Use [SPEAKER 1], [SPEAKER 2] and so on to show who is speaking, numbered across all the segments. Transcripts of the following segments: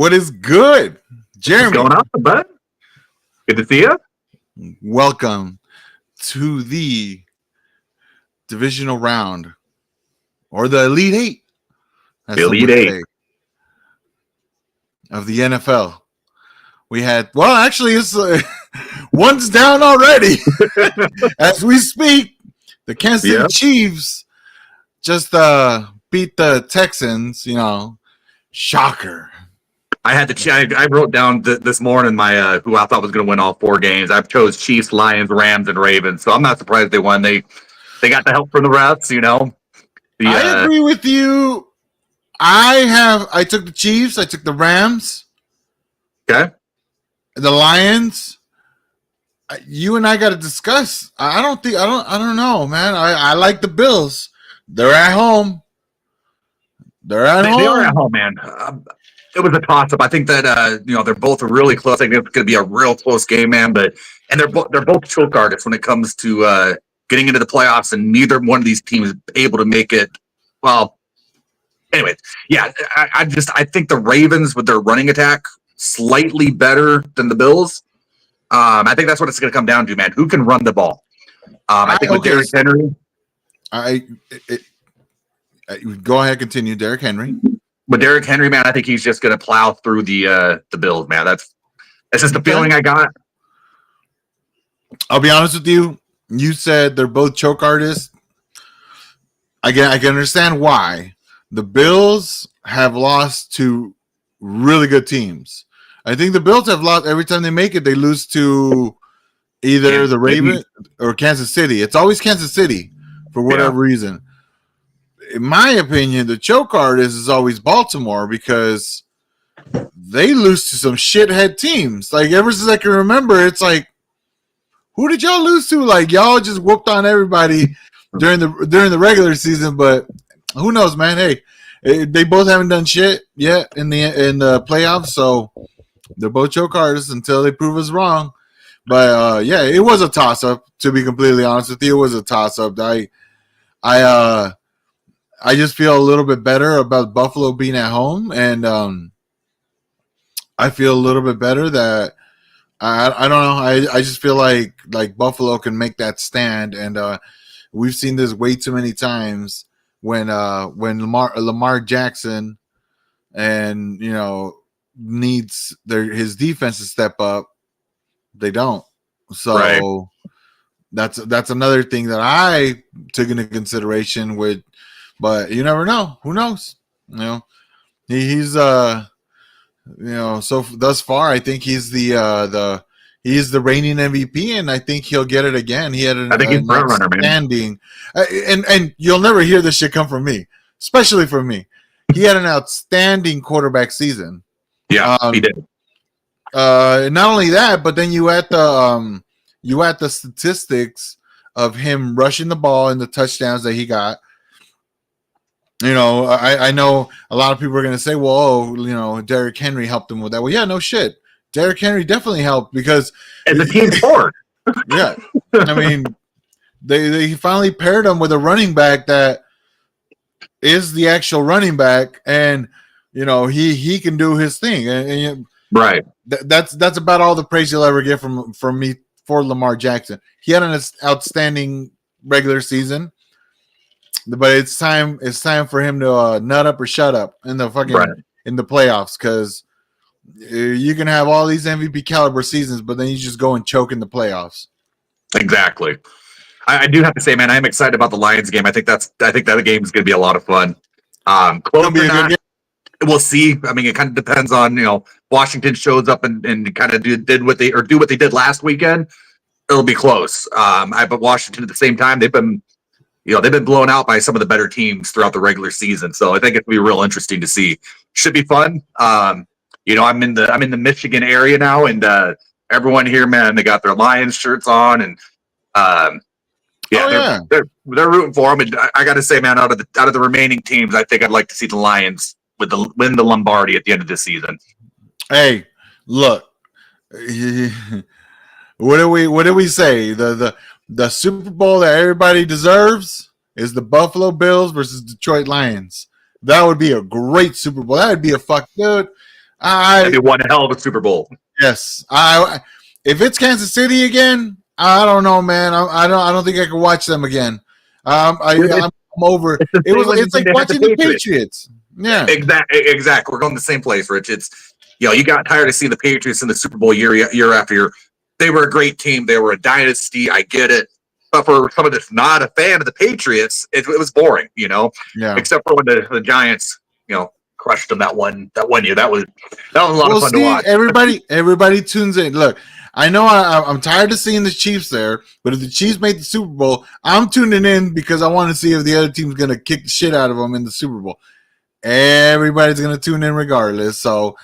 [SPEAKER 1] What is good, Jeremy?
[SPEAKER 2] What's going on, bud? Good to see you.
[SPEAKER 1] Welcome to the divisional round, or the Elite Eight.
[SPEAKER 2] The Elite Eight
[SPEAKER 1] of the NFL. We had, well, actually, it's one's down already as we speak. The Kansas City Chiefs just beat the Texans. Shocker.
[SPEAKER 2] I had to check. I wrote down this morning my who I thought was going to win all 4 games. I've chose Chiefs, Lions, Rams, and Ravens. So I'm not surprised they won. They got the help from the refs.
[SPEAKER 1] I agree with you. I took the Chiefs. I took the Rams.
[SPEAKER 2] Okay.
[SPEAKER 1] The Lions. You and I got to discuss. I don't know, man. I like the Bills. They're at home. They are at
[SPEAKER 2] home, man. It was a toss-up. I think that they're both really close. I think it's going to be a real close game, man. And they're both choke artists when it comes to getting into the playoffs, and neither one of these teams is able to make it. Well, anyways, yeah. I think the Ravens with their running attack slightly better than the Bills. I think that's what it's going to come down to, man. Who can run the ball? I think with Derrick Henry.
[SPEAKER 1] Go ahead, continue, Derrick Henry.
[SPEAKER 2] With Derrick Henry, man, I think he's just going to plow through the Bills, man. That's just the feeling I got.
[SPEAKER 1] I'll be honest with you. You said they're both choke artists. I can understand why. The Bills have lost to really good teams. I think the Bills have lost every time they make it. They lose to either the Ravens or Kansas City. It's always Kansas City for whatever reason. In my opinion, the choke artist is always Baltimore because they lose to some shithead teams. Like, ever since I can remember, it's like, who did y'all lose to? Like, y'all just whooped on everybody during the regular season, but who knows, man? Hey, they both haven't done shit yet in the playoffs, so they're both choke artists until they prove us wrong. But yeah, it was a toss-up. To be completely honest with you, it was a toss-up. I just feel a little bit better about Buffalo being at home, and I feel a little bit better that I don't know. I just feel like Buffalo can make that stand, and we've seen this way too many times when Lamar Jackson and needs his defense to step up, they don't. So that's another thing that I took into consideration with. But you never know. Who knows? He's so thus far, I think he's the reigning MVP, and I think he'll get it again. He had an outstanding, and you'll never hear this shit come from me, especially from me. He had an outstanding quarterback season.
[SPEAKER 2] Yeah, he did.
[SPEAKER 1] Not only that, but then you add the statistics of him rushing the ball and the touchdowns that he got. I know a lot of people are going to say, well, Derrick Henry helped him with that. Well, yeah, no shit. Derrick Henry definitely helped because –
[SPEAKER 2] and the team sport.
[SPEAKER 1] Yeah. I mean, they finally paired him with a running back that is the actual running back, and, he can do his thing. And
[SPEAKER 2] right.
[SPEAKER 1] That's about all the praise you'll ever get from me for Lamar Jackson. He had an outstanding regular season. But it's time for him to nut up or shut up in the in the playoffs, because you can have all these MVP caliber seasons, but then you just go and choke in the playoffs.
[SPEAKER 2] Exactly. I do have to say, man, I'm excited about the Lions game. I think that game is going to be a lot of fun. Close or not, we'll see. I mean, it kind of depends on Washington shows up and kind of do what they did last weekend. It'll be close. But Washington at the same time, they've been blown out by some of the better teams throughout the regular season. So I think it'll be real interesting to see. Should be fun. I'm in the Michigan area now, and everyone here, man, they got their Lions shirts on, and they're rooting for them. And I got to say, man, out of the remaining teams, I think I'd like to see the Lions win the Lombardi at the end of the season.
[SPEAKER 1] Hey, look, what do we say? The Super Bowl that everybody deserves is the Buffalo Bills versus Detroit Lions. That would be a great Super Bowl. That would be a dude.
[SPEAKER 2] That'd be one hell of a Super Bowl.
[SPEAKER 1] Yes, if it's Kansas City again, I don't know, man. I don't think I can watch them again. I'm over. It's like watching the Patriots. Yeah,
[SPEAKER 2] exactly. We're going to the same place, Rich. It's you got tired of seeing the Patriots in the Super Bowl year after year. They were a great team. They were a dynasty. I get it. But for someone that's not a fan of the Patriots, it was boring, Yeah. Except for when the Giants, crushed them that one year. That was a lot of fun to watch.
[SPEAKER 1] Everybody tunes in. Look, I know I'm tired of seeing the Chiefs there, but if the Chiefs make the Super Bowl, I'm tuning in because I want to see if the other team's going to kick the shit out of them in the Super Bowl. Everybody's going to tune in regardless. So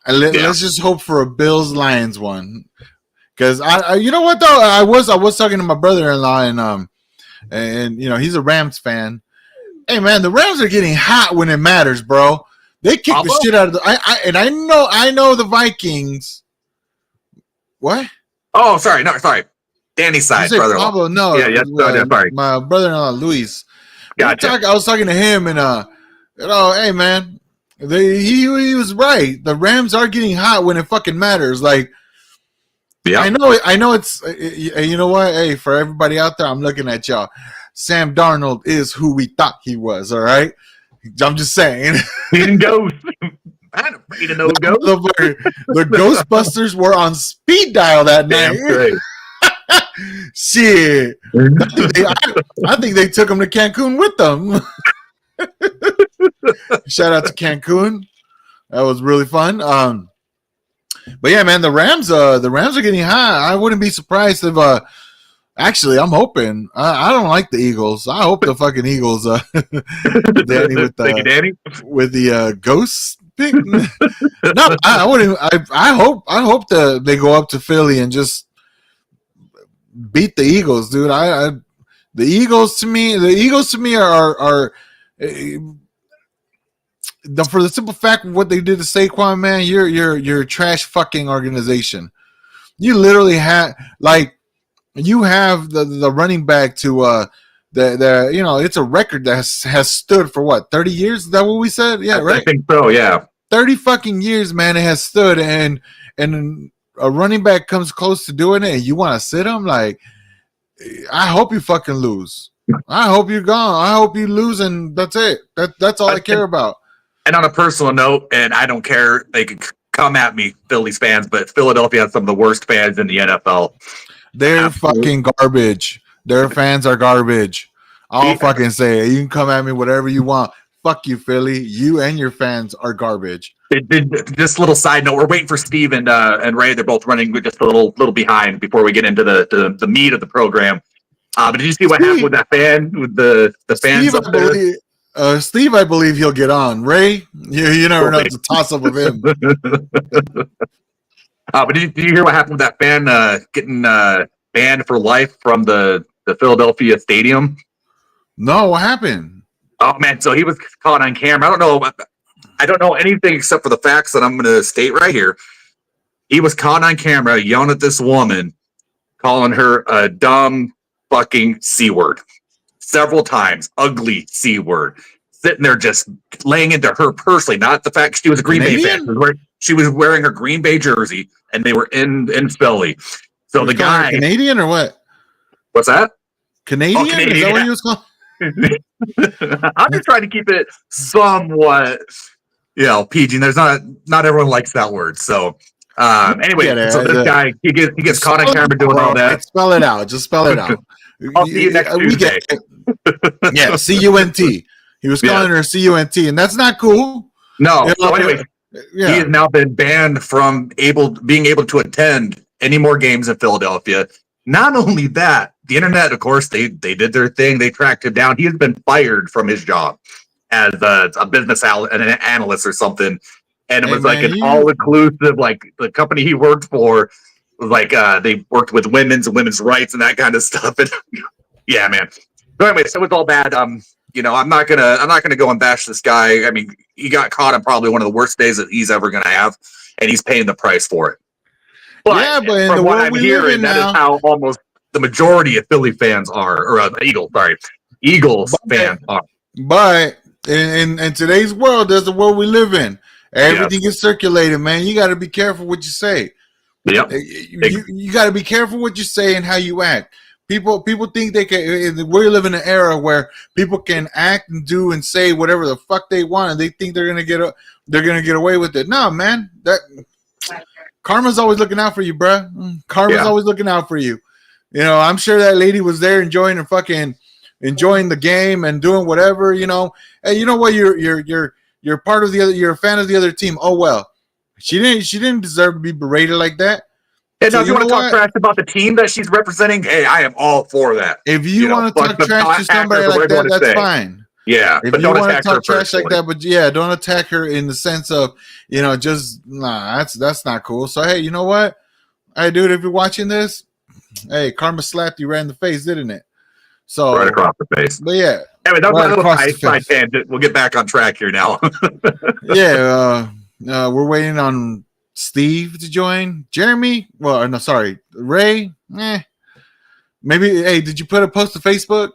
[SPEAKER 1] let's just hope for a Bills-Lions one. Because you know what though, I was talking to my brother-in-law and he's a Rams fan. Hey man, the Rams are getting hot when it matters, bro. They kick the shit out of I know the Vikings. What?
[SPEAKER 2] Oh, sorry, Danny's side, brother.
[SPEAKER 1] Pablo, no,
[SPEAKER 2] sorry.
[SPEAKER 1] My brother-in-law Luis.
[SPEAKER 2] Gotcha.
[SPEAKER 1] I was talking to him and hey man, he was right. The Rams are getting hot when it fucking matters. Like.
[SPEAKER 2] Yeah.
[SPEAKER 1] I know it's you know what? Hey, for everybody out there, I'm looking at y'all. Sam Darnold is who we thought he was, all right? I'm just saying.
[SPEAKER 2] He didn't go. I'm afraid of no ghost.
[SPEAKER 1] The Ghostbusters were on speed dial that night.
[SPEAKER 2] Right.
[SPEAKER 1] Shit. I think they took him to Cancun with them. Shout out to Cancun. That was really fun. But yeah, man, the Rams are getting high. I wouldn't be surprised if actually I'm hoping. I don't like the Eagles. I hope the fucking Eagles Danny with the ghost pick. No, I wouldn't. I hope that they go up to Philly and just beat the Eagles, dude. The Eagles to me are for the simple fact of what they did to Saquon, man, you're a trash fucking organization. You literally have the running back to it's a record that has stood for what, 30 years? Is that what we said? Yeah, right.
[SPEAKER 2] I think so. Yeah,
[SPEAKER 1] 30 fucking years, man. It has stood, and a running back comes close to doing it, and you want to sit him? Like, I hope you fucking lose. I hope you're gone. I hope you lose, and that's it. That's all I care about.
[SPEAKER 2] And on a personal note, and I don't care, they can come at me, Phillies fans, but Philadelphia has some of the worst fans in the NFL.
[SPEAKER 1] They're fucking garbage. Their fans are garbage. I'll fucking say it. You can come at me whatever you want. Fuck you, Philly. You and your fans are garbage.
[SPEAKER 2] Just a little side note. We're waiting for Steve and Ray. They're both running just a little behind before we get into the meat of the program. But did you see what happened with that fan, with the fans up there?
[SPEAKER 1] Steve, I believe he'll get on. Ray, you never know. It's a toss-up with him.
[SPEAKER 2] But did you hear what happened with that fan getting banned for life from the Philadelphia stadium?
[SPEAKER 1] No, what happened?
[SPEAKER 2] Oh, man, so he was caught on camera. I don't know anything except for the facts that I'm going to state right here. He was caught on camera yelling at this woman, calling her a dumb fucking C word. Several times, ugly C word, sitting there just laying into her personally, not the fact she was a Green Bay fan. She was wearing her Green Bay jersey, and they were in Philly. So the guy,
[SPEAKER 1] Canadian or what?
[SPEAKER 2] What's that?
[SPEAKER 1] Canadian? Oh, Canadian. Is that what he was called?
[SPEAKER 2] I'm just trying to keep it somewhat, PG. There's not everyone likes that word. So anyway, so this guy he gets caught on camera doing all that.
[SPEAKER 1] Spell it out. Just spell it out.
[SPEAKER 2] I'll see you next Tuesday.
[SPEAKER 1] Yeah, C-U-N-T. He was calling her C-U-N-T, and that's not cool.
[SPEAKER 2] No. So anyway, he has now been banned from being able to attend any more games in Philadelphia. Not only that, the internet, of course, they did their thing. They tracked him down. He has been fired from his job as a business an analyst or something. And it was an all-inclusive, like the company he worked for was like they worked with women's rights and that kind of stuff. And yeah, man. But anyway, so it's all bad. I'm not gonna go and bash this guy. I mean, he got caught on probably one of the worst days that he's ever gonna have, and he's paying the price for it. But from what I'm hearing, that is how almost the majority of Philly fans are, or Eagles fans are.
[SPEAKER 1] But in today's world, there's the world we live in. Everything is circulated, man. You got to be careful what you say.
[SPEAKER 2] Yep.
[SPEAKER 1] You got to be careful what you say and how you act. People think they can. We live in an era where people can act and do and say whatever the fuck they want, and they think they're gonna get away with it. No, man. That karma's always looking out for you, bruh. Karma's always looking out for you. You know, I'm sure that lady was there enjoying the game and doing whatever. You know, hey, you know what? You're part of the other. You're a fan of the other team. Oh well, she didn't deserve to be berated like that.
[SPEAKER 2] And so if you want to talk trash about the team that she's representing, hey, I am all for that.
[SPEAKER 1] If you want to talk trash to somebody like that, that's fine.
[SPEAKER 2] Yeah,
[SPEAKER 1] if you want to talk trash like that, but yeah, don't attack her in the sense of, you know, just that's not cool. So hey, you know what? Hey, dude, if you're watching this, hey, karma slapped you right in the face, didn't it? So
[SPEAKER 2] right across the face.
[SPEAKER 1] But yeah,
[SPEAKER 2] anyway, that was a side tangent. We'll get back on track here now.
[SPEAKER 1] Yeah, we're waiting on Steve to join. Jeremy? Well, no, sorry. Ray? Maybe, hey, did you put a post to Facebook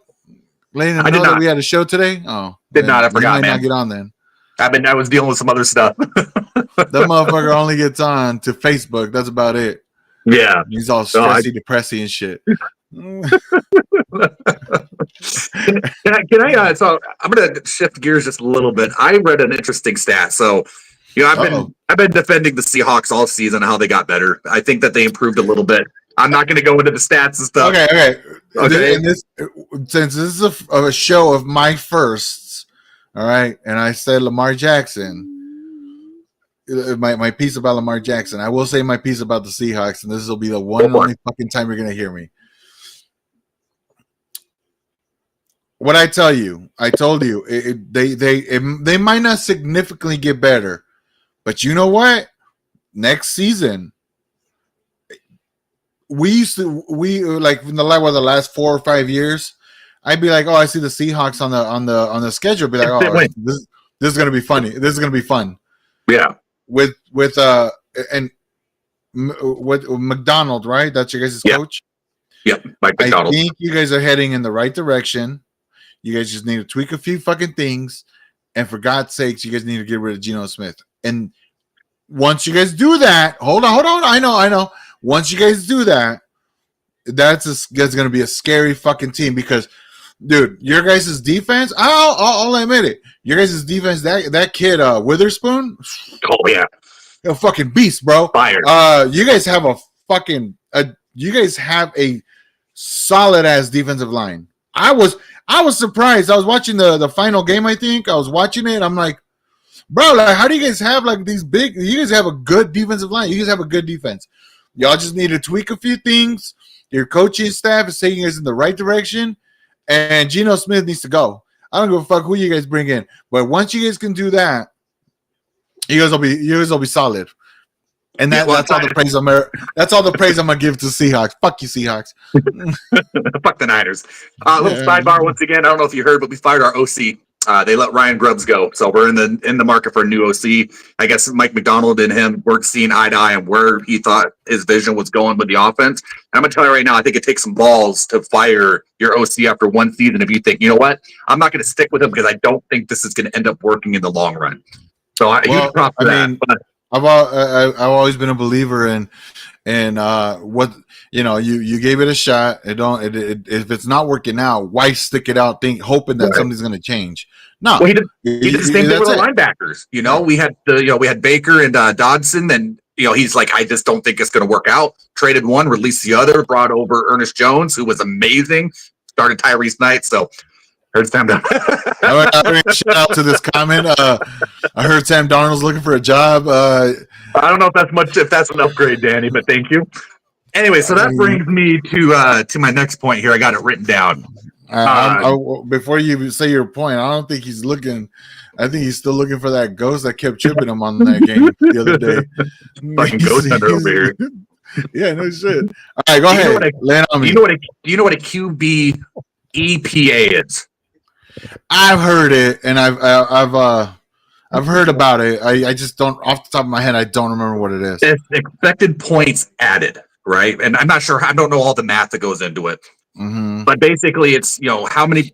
[SPEAKER 1] letting them know that we had a show today? Oh.
[SPEAKER 2] Did not. I forgot, man.
[SPEAKER 1] Not get on then.
[SPEAKER 2] I was dealing with some other stuff.
[SPEAKER 1] That motherfucker only gets on to Facebook. That's about it.
[SPEAKER 2] Yeah.
[SPEAKER 1] He's all stressy, depressy, and shit.
[SPEAKER 2] Can I so I'm going to shift gears just a little bit. I read an interesting stat. So, you know, I've been defending the Seahawks all season, how they got better. I think that they improved a little bit. I'm not going to go into the stats and stuff.
[SPEAKER 1] Okay. And since this is a show of my firsts, all right, and I said Lamar Jackson, my piece about Lamar Jackson. I will say my piece about the Seahawks, and this will be the one and only fucking time you're going to hear me. What I told you, they might not significantly get better. But you know what? Next season, we like in the last 4 or 5 years, I'd be like, oh, I see the Seahawks on the schedule. Be like, oh, this is gonna be funny. This is gonna be fun.
[SPEAKER 2] Yeah.
[SPEAKER 1] With McDonald, right? That's your guys' coach.
[SPEAKER 2] Yep. Mike McDonald.
[SPEAKER 1] I think you guys are heading in the right direction. You guys just need to tweak a few fucking things, and for God's sakes, you guys need to get rid of Geno Smith. And once you guys do that, hold on. I know. Once you guys do that, that's going to be a scary fucking team because, dude, your guys' defense, I'll admit it. Your guys' defense, that kid, Witherspoon.
[SPEAKER 2] Oh, yeah.
[SPEAKER 1] A fucking beast, bro.
[SPEAKER 2] Fire.
[SPEAKER 1] You guys have a solid ass defensive line. I was surprised. I was watching the final game, I think. I was watching it. I'm like, bro, like, how do you guys have like these big? You guys have a good defensive line. You guys have a good defense. Y'all just need to tweak a few things. Your coaching staff is taking us in the right direction, and Geno Smith needs to go. I don't give a fuck who you guys bring in, but once you guys can do that, you guys will be solid. And that's all the praise that's all the praise I'm gonna give to Seahawks. Fuck you, Seahawks.
[SPEAKER 2] Fuck the Niners. Little sidebar once again. I don't know if you heard, but we fired our OC. They let Ryan Grubbs go, so we're in the market for a new OC. I guess Mike McDonald and him weren't seeing eye to eye on where he thought his vision was going with the offense. And I'm gonna tell you right now, I think it takes some balls to fire your OC after one season if you think, you know what, I'm not gonna stick with him because I don't think this is gonna end up working in the long run. So
[SPEAKER 1] I've always been a believer in what you gave it a shot. If it's not working out, why stick it out? Hoping that something's going to change. No,
[SPEAKER 2] well, he did the same thing with the linebackers. We had Baker and Dodson, and he's like, I just don't think it's going to work out. Traded one, released the other, brought over Ernest Jones, who was amazing. Started Tyrese Knight, so. Heard Sam Darnold.
[SPEAKER 1] Shout out to this comment. I heard Sam Darnold's looking for a job.
[SPEAKER 2] I don't know if that's an upgrade, Danny, but thank you. Anyway, so that brings me to my next point here. I got it written down.
[SPEAKER 1] Before you say your point, I don't think he's looking. I think he's still looking for that ghost that kept tripping him on that game the other day.
[SPEAKER 2] Fucking ghost hunter over here.
[SPEAKER 1] Yeah, no shit. All right, go ahead.
[SPEAKER 2] Do you know what a QB EPA is?
[SPEAKER 1] I've heard it, and I've heard about it. I just don't, off the top of my head, I don't remember what it is.
[SPEAKER 2] It's expected points added, right? And I'm not sure. I don't know all the math that goes into it, but basically, it's how many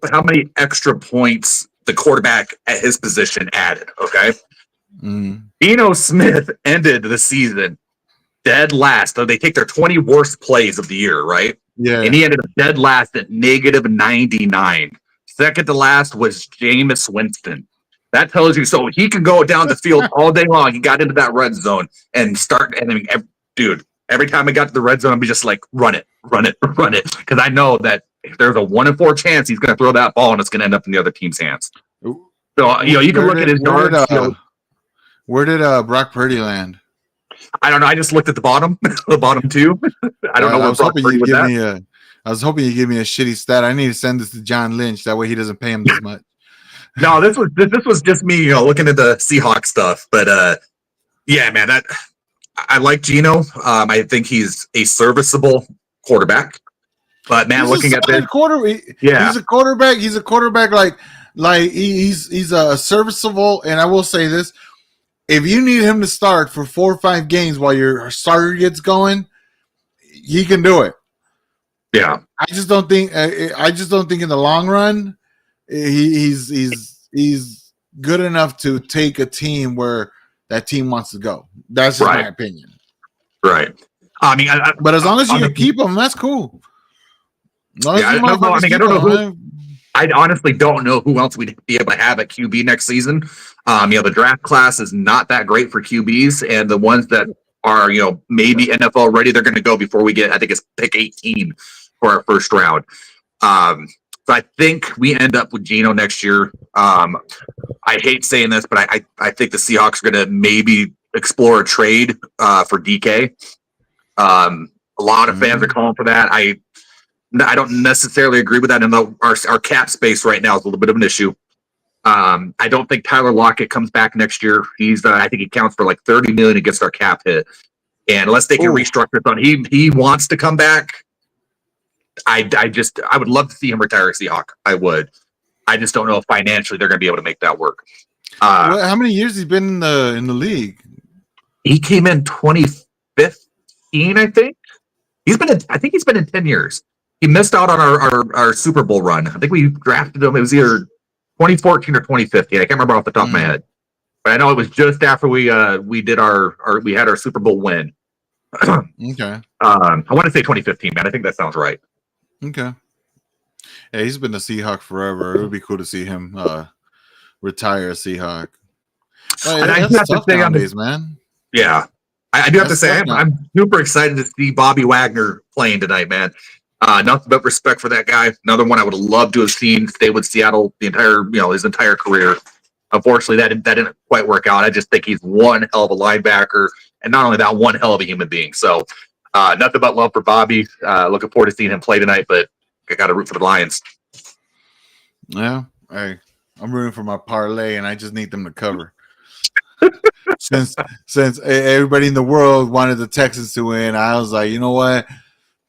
[SPEAKER 2] extra points the quarterback at his position added. Okay, Geno Smith ended the season dead last. So they take their 20 worst plays of the year, right?
[SPEAKER 1] Yeah.
[SPEAKER 2] And he ended up dead last at -99. Second to last was Jameis Winston. That tells you, so he can go down the field all day long. He got into that red zone and start, and I mean, dude, every time I got to the red zone, I'd be just like, run it. Because I know that if there's a 1 in 4 chance he's going to throw that ball and it's going to end up in the other team's hands. So, you can look at his yards.
[SPEAKER 1] Where did Brock Purdy land?
[SPEAKER 2] I don't know. I just looked at the bottom, the bottom two. I don't know what Brock Purdy was at.
[SPEAKER 1] I was hoping you'd give me a shitty stat. I need to send this to John Lynch. That way he doesn't pay him this much.
[SPEAKER 2] No, this was just me, looking at the Seahawks stuff. But yeah, man, I like Geno. I think he's a serviceable quarterback. But man, looking at this,
[SPEAKER 1] he's a quarterback. He's a quarterback like he's a serviceable. And I will say this: if you need him to start for 4 or 5 games while your starter gets going, he can do it.
[SPEAKER 2] Yeah,
[SPEAKER 1] I just don't think in the long run he's good enough to take a team where that team wants to go. That's just my opinion.
[SPEAKER 2] Right. I mean,
[SPEAKER 1] but as long as you can keep him, that's cool.
[SPEAKER 2] I don't know who. I honestly don't know who else we'd be able to have at QB next season. The draft class is not that great for QBs, and the ones that are, maybe NFL ready, they're going to go before we get, I think it's pick 18 for our first round. So I think we end up with Geno next year. I hate saying this, but I think the Seahawks are going to maybe explore a trade for DK. A lot of fans are calling for that. I don't necessarily agree with that. And our cap space right now is a little bit of an issue. I don't think Tyler Lockett comes back next year. I think he counts for like $30 million against our cap hit. And unless they can restructure something, he wants to come back. I would love to see him retire a Seahawk. I would. I just don't know if financially they're going to be able to make that work.
[SPEAKER 1] How many years he's been in the league?
[SPEAKER 2] He came in 2015, I think. I think he's been in 10 years. He missed out on our Super Bowl run. I think we drafted him. It was either 2014 or 2015. I can't remember off the top of my head, but I know it was just after we did we had our Super Bowl win.
[SPEAKER 1] Okay.
[SPEAKER 2] I want to say 2015, man. I think that sounds right.
[SPEAKER 1] Okay. Yeah, he's been a Seahawk forever. It would be cool to see him retire a Seahawk.
[SPEAKER 2] And I do have to say nowadays,
[SPEAKER 1] man.
[SPEAKER 2] Yeah, I do have to say I'm super excited to see Bobby Wagner playing tonight, man. Nothing but respect for that guy. Another one I would love to have seen stay with Seattle his entire career. Unfortunately, that didn't quite work out. I just think he's one hell of a linebacker, and not only that, one hell of a human being. So, nothing but love for Bobby. Looking forward to seeing him play tonight, but I got to root for the Lions.
[SPEAKER 1] Yeah, I'm rooting for my parlay, and I just need them to cover. since everybody in the world wanted the Texans to win, I was like, you know what?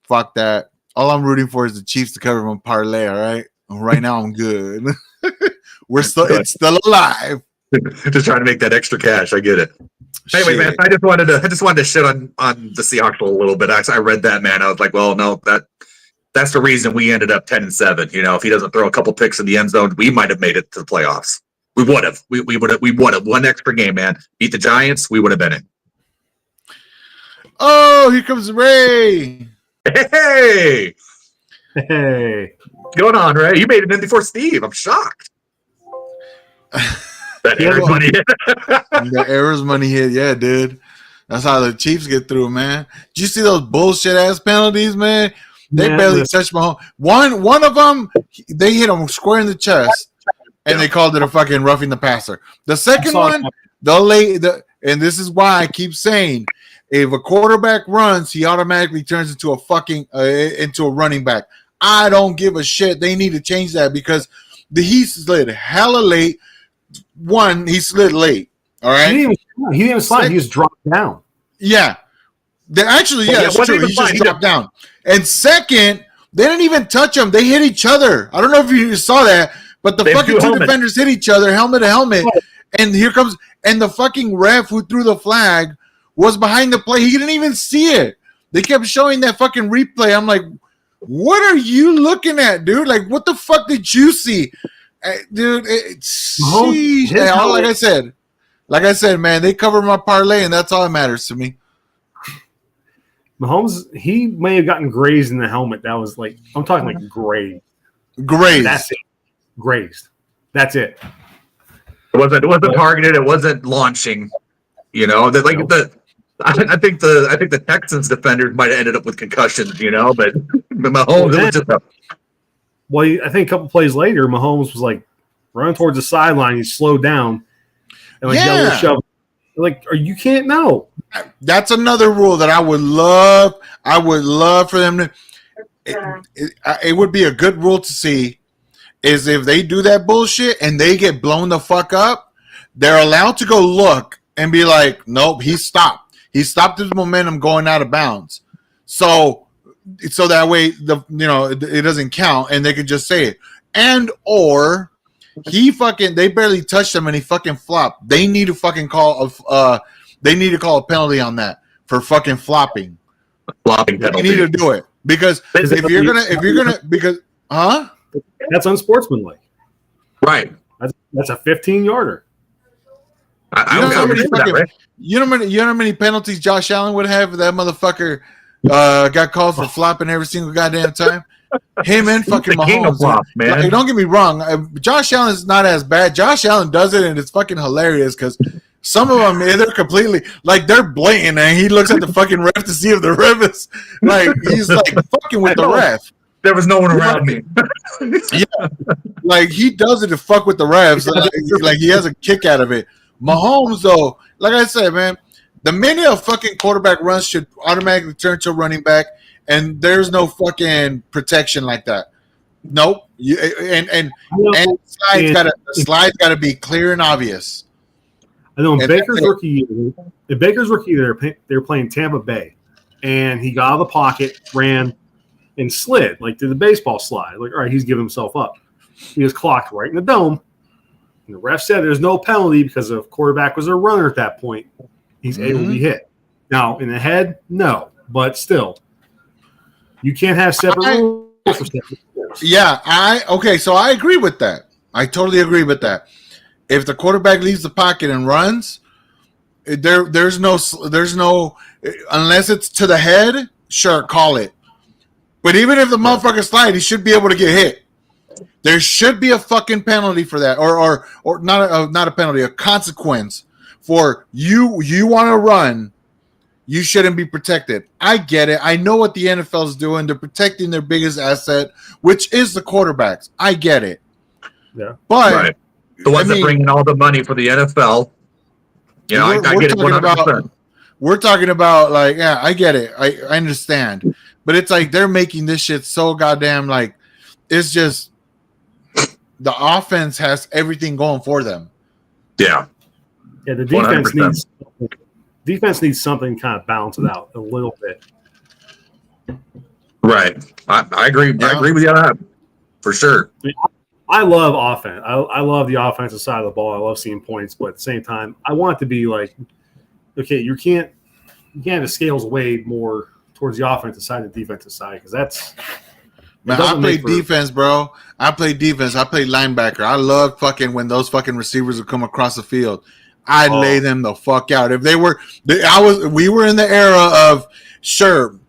[SPEAKER 1] Fuck that. All I'm rooting for is the Chiefs to cover my parlay. All right. Right now, I'm good. It's still alive.
[SPEAKER 2] Just trying to make that extra cash. I get it. Anyway, man, I just wanted to shit on the Seahawks a little bit. I read that, man. I was like, well, no, that's the reason we ended up 10-7. If he doesn't throw a couple picks in the end zone, we might have made it to the playoffs. We would have. We would have one extra game, man. Beat the Giants, we would have been in.
[SPEAKER 1] Oh, here comes Ray.
[SPEAKER 2] Hey. What's going on, Ray? You made it in before Steve. I'm shocked. That Arizona money hit.
[SPEAKER 1] The Arizona money hit, yeah, dude. That's how the Chiefs get through, man. Did you see those bullshit ass penalties, man? They barely touched Mahomes. One of them, they hit him square in the chest, and they called it a fucking roughing the passer. The second one, and this is why I keep saying, if a quarterback runs, he automatically turns into into a running back. I don't give a shit. They need to change that because he slid hella late. One, he slid late. All right.
[SPEAKER 3] He didn't even slide. He just dropped down.
[SPEAKER 1] Yeah. It's true. He just dropped down. And second, they didn't even touch him. They hit each other. I don't know if you saw that, but the fucking two defenders hit each other, helmet to helmet. And and the fucking ref who threw the flag was behind the play. He didn't even see it. They kept showing that fucking replay. I'm like, what are you looking at, dude? Like, what the fuck did you see? Dude, like I said, Like I said, man, they covered my parlay, and that's all that matters to me.
[SPEAKER 3] Mahomes, he may have gotten grazed in the helmet. That was like, I'm talking like grazed.
[SPEAKER 1] Grazed.
[SPEAKER 3] That's it. Grazed. That's it.
[SPEAKER 2] It wasn't targeted. It wasn't launching. You know, I think the Texans defenders might have ended up with concussions. But Mahomes it was just a.
[SPEAKER 3] Well, I think a couple plays later, Mahomes was like running towards the sideline. He slowed down and got a little shove. Like, you can't know.
[SPEAKER 1] That's another rule that I would love. I would love for them to. It would be a good rule to see. Is if they do that bullshit and they get blown the fuck up, they're allowed to go look and be like, nope, he stopped. He stopped his momentum going out of bounds. So that way it doesn't count and they can just say it. And or they barely touched him and he fucking flopped. They need to fucking call a penalty on that for fucking flopping.
[SPEAKER 2] Flopping penalty.
[SPEAKER 1] They need to do it because because
[SPEAKER 3] that's unsportsmanlike.
[SPEAKER 2] Right.
[SPEAKER 3] That's a 15-yarder.
[SPEAKER 1] You know how many penalties Josh Allen would have if that motherfucker got called for flopping every single goddamn time? Him and fucking Mahomes.
[SPEAKER 2] Flop, man.
[SPEAKER 1] Like, don't get me wrong. Josh Allen is not as bad. Josh Allen does it, and it's fucking hilarious because some of them, they're completely, like, they're blatant, and he looks at the fucking ref to see if the ref is, like, he's, like, fucking with the ref.
[SPEAKER 2] There was no one around me.
[SPEAKER 1] Yeah. Like, he does it to fuck with the refs. Like, he has a kick out of it. Mahomes, though, like I said, man, the minute a fucking quarterback runs should automatically turn to a running back, and there's no fucking protection like that. Nope. And slides gotta be clear and obvious.
[SPEAKER 3] I know in Baker's rookie year, they were playing Tampa Bay, and he got out of the pocket, ran, and slid, like did the baseball slide. Like, all right, he's giving himself up. He was clocked right in the dome. And the ref said there's no penalty because the quarterback was a runner at that point. He's able to be hit. Now, in the head, no. But still, you can't have separate rules for separate rules.
[SPEAKER 1] Yeah, so I agree with that. I totally agree with that. If the quarterback leaves the pocket and runs, there's no unless it's to the head, sure, call it. But even if the motherfucker slide, he should be able to get hit. There should be a fucking penalty for that, or not a penalty, a consequence for you want to run. You shouldn't be protected. I get it. I know what the NFL is doing. They're protecting their biggest asset, which is the quarterbacks. I get it.
[SPEAKER 3] Yeah,
[SPEAKER 1] but
[SPEAKER 2] right. The ones that bring in all the money for the NFL. I get it 100%.
[SPEAKER 1] We're talking about, like, yeah, I get it. I understand. But it's like they're making this shit so goddamn, like, it's just the offense has everything going for them.
[SPEAKER 2] Yeah.
[SPEAKER 3] Yeah, the defense needs something kind of balance it out a little bit.
[SPEAKER 2] Right. I agree. Yeah. I agree with you on that for sure.
[SPEAKER 3] I love offense. I love the offensive side of the ball. I love seeing points, but at the same time, I want it to be like, okay, you can't have the scales weighed more towards the offensive side than the defensive side, because that's.
[SPEAKER 1] Man, I play defense, bro. I play defense. I play linebacker. I love fucking when those fucking receivers would come across the field. I'd lay them the fuck out. If we were in the era of, sure,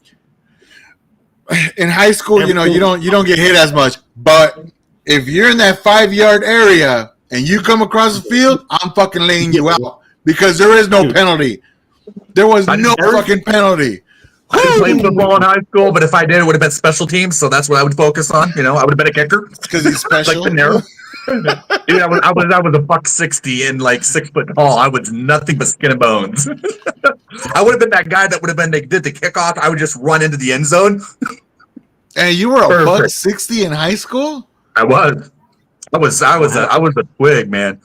[SPEAKER 1] in high school, you don't get hit as much, but if you're in that 5-yard area and you come across the field, I'm fucking laying you out because there is no penalty. There was no fucking penalty.
[SPEAKER 2] I played football in high school, but if I did, it would have been special teams, so that's what I would focus on. I would have been a kicker.
[SPEAKER 1] Because he's special.
[SPEAKER 2] Like Panero. Dude, I was a $160 and like 6 foot tall. I was nothing but skin and bones. I would have been that guy that would have been did the kickoff. I would just run into the end zone.
[SPEAKER 1] And you were a $160 in high school?
[SPEAKER 2] I was a twig, man.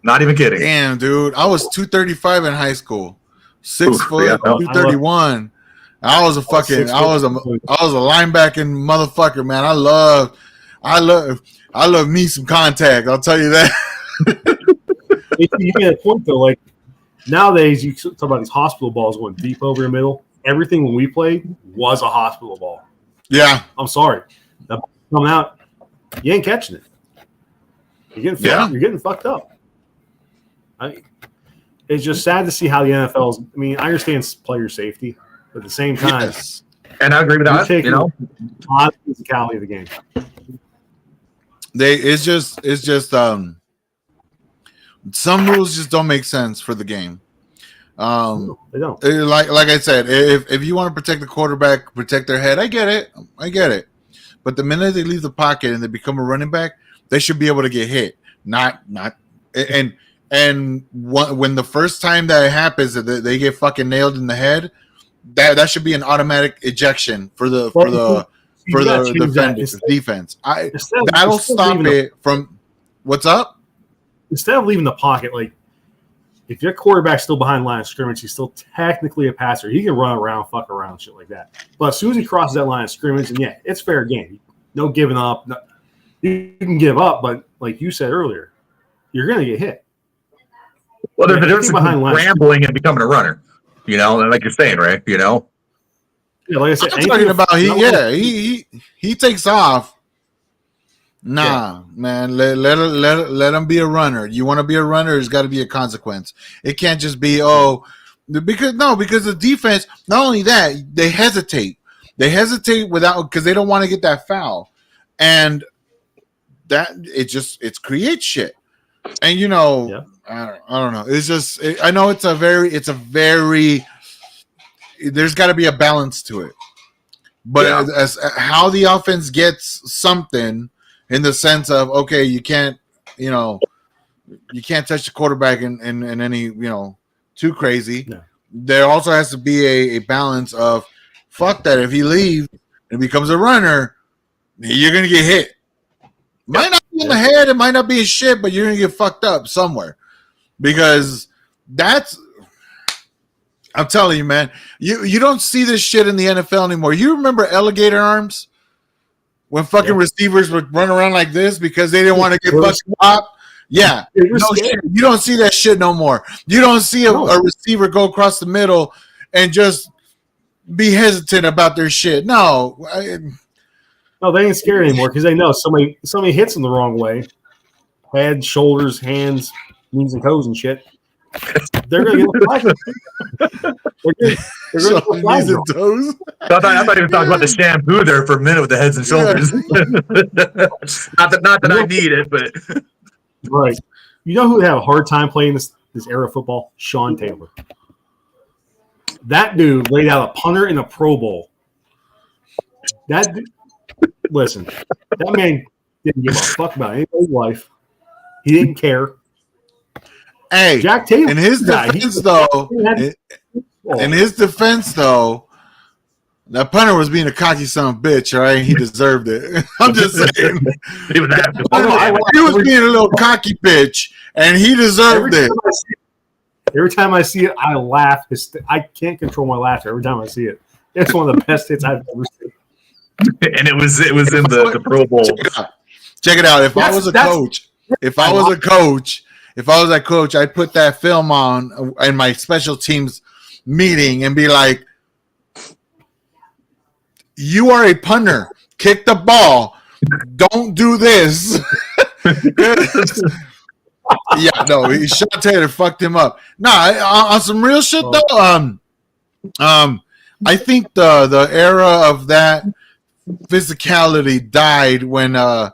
[SPEAKER 2] Not even kidding.
[SPEAKER 1] Damn, dude. I was 235 in high school. 6 foot,
[SPEAKER 2] yeah,
[SPEAKER 1] 231. I was a linebacking motherfucker, man. I love me some contact. I'll tell you that.
[SPEAKER 3] You get a point though. Like nowadays, you talk about these hospital balls going deep over the middle. Everything when we played was a hospital ball.
[SPEAKER 1] Yeah,
[SPEAKER 3] I'm sorry. That coming out, you ain't catching it. You're getting fucked up. it's just sad to see how the NFL's. I mean, I understand player safety, but at the same time,
[SPEAKER 1] Yes.
[SPEAKER 2] And I agree with that.
[SPEAKER 3] taking
[SPEAKER 2] You know,
[SPEAKER 3] a lot of physicality of the game.
[SPEAKER 1] It's just some rules just don't make sense for the game.
[SPEAKER 3] They don't.
[SPEAKER 1] Like I said, if you want to protect the quarterback, protect their head, I get it. But the minute they leave the pocket and they become a running back, they should be able to get hit. When the first time that it happens that they get fucking nailed in the head, that should be an automatic ejection for the defense. That'll stop it from what's up.
[SPEAKER 3] Instead of leaving the pocket, like if your quarterback's still behind the line of scrimmage, he's still technically a passer. He can run around, fuck around, shit like that. But as soon as he crosses that line of scrimmage, and yeah, it's fair game. No giving up. No, you can give up, but like you said earlier, you're going to get hit.
[SPEAKER 2] Well, there's a difference between scrambling and becoming a runner. You know, like you're saying, right? You know.
[SPEAKER 3] Yeah, like I said,
[SPEAKER 1] I'm talking about he takes off. Nah, man, let him be a runner. You want to be a runner, there's got to be a consequence. It can't just be because the defense. Not only that, they hesitate. They hesitate because they don't want to get that foul, and that it creates shit. And you know,
[SPEAKER 3] yeah.
[SPEAKER 1] I don't know. It's just I know it's a very. There's got to be a balance to it, but as how the offense gets something in the sense of okay, you can't touch the quarterback in any too crazy. No. There also has to be a balance of fuck that if he leaves and becomes a runner, you're gonna get hit. Might not be in the head, it might not be in shit, but you're gonna get fucked up somewhere because I'm telling you, man, you don't see this shit in the NFL anymore. You remember alligator arms when fucking receivers would run around like this because they didn't want to get busted up? Yeah, no shit. You don't see that shit no more. You don't see a receiver go across the middle and just be hesitant about their shit. No,
[SPEAKER 3] they ain't scared anymore because they know somebody hits them the wrong way. Head, shoulders, hands, knees and toes and shit. They're going to get flagged. They're going to get flagged.
[SPEAKER 2] Knees and toes? I thought you were talking about the shampoo there for a minute with the heads and shoulders. not that I need it, but
[SPEAKER 3] right. You know who would have a hard time playing this era of football? Sean Taylor. That dude laid out a punter in a Pro Bowl. Listen, that man didn't give a fuck about anybody's life. He didn't care.
[SPEAKER 1] Hey,
[SPEAKER 3] Jack Taylor.
[SPEAKER 1] In his defense, though, that punter was being a cocky son of a bitch, all right? He deserved it. I'm just saying. He was being a little cocky bitch, and he deserved it.
[SPEAKER 3] Every time I see it, I laugh. I can't control my laughter every time I see it. It's one of the best hits I've ever seen.
[SPEAKER 2] And it was in the Pro Bowl.
[SPEAKER 1] Check it out. If I was a coach, I'd put that film on in my special teams meeting and be like, you are a punter. Kick the ball. Don't do this. Yeah, no, Sean Taylor fucked him up. On some real shit though, I think the era of that physicality died when I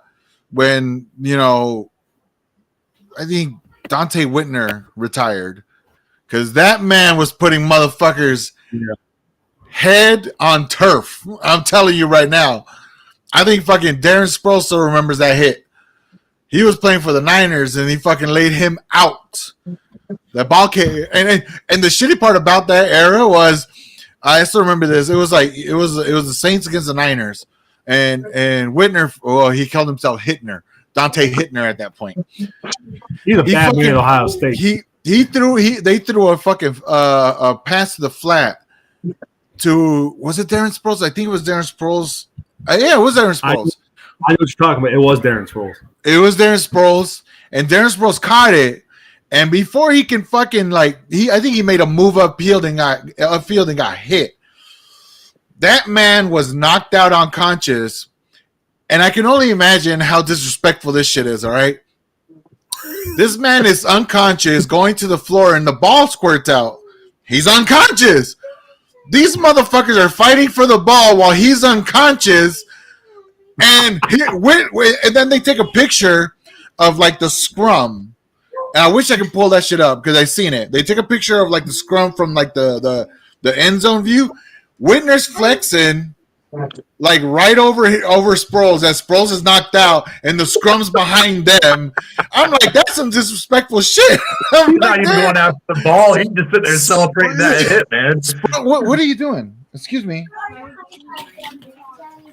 [SPEAKER 1] think Dante Whitner retired because that man was putting motherfuckers head on turf. I'm telling you right now. I think fucking Darren Sproles still remembers that hit. He was playing for the Niners and he fucking laid him out. That ball came, and the shitty part about that era was I still remember this. It was the Saints against the Niners, and Whitner. Well, he called himself Hittner, Dante Hittner at that point.
[SPEAKER 3] He's a bad man at Ohio State.
[SPEAKER 1] They threw a fucking pass to the flat to, was it Darren Sproles? I think it was Darren Sproles. Yeah, it was Darren Sproles.
[SPEAKER 3] I know what you're talking about. It was Darren Sproles.
[SPEAKER 1] It was Darren Sproles, and Darren Sproles caught it. And before he can fucking I think he made a move upfield and got hit. That man was knocked out unconscious, and I can only imagine how disrespectful this shit is. All right, This man is unconscious, going to the floor, and the ball squirts out. He's unconscious. These motherfuckers are fighting for the ball while he's unconscious. And then they take a picture of like the scrum. And I wish I could pull that shit up because I've seen it. They take a picture of like the scrum from like the end zone view. Whitner's flexing like right over Sproles as Sproles is knocked out and the scrum's behind them. I'm like, that's some disrespectful shit.
[SPEAKER 2] He's not even going after the ball. He's just sitting there celebrating that hit, man.
[SPEAKER 1] What are you doing? Excuse me.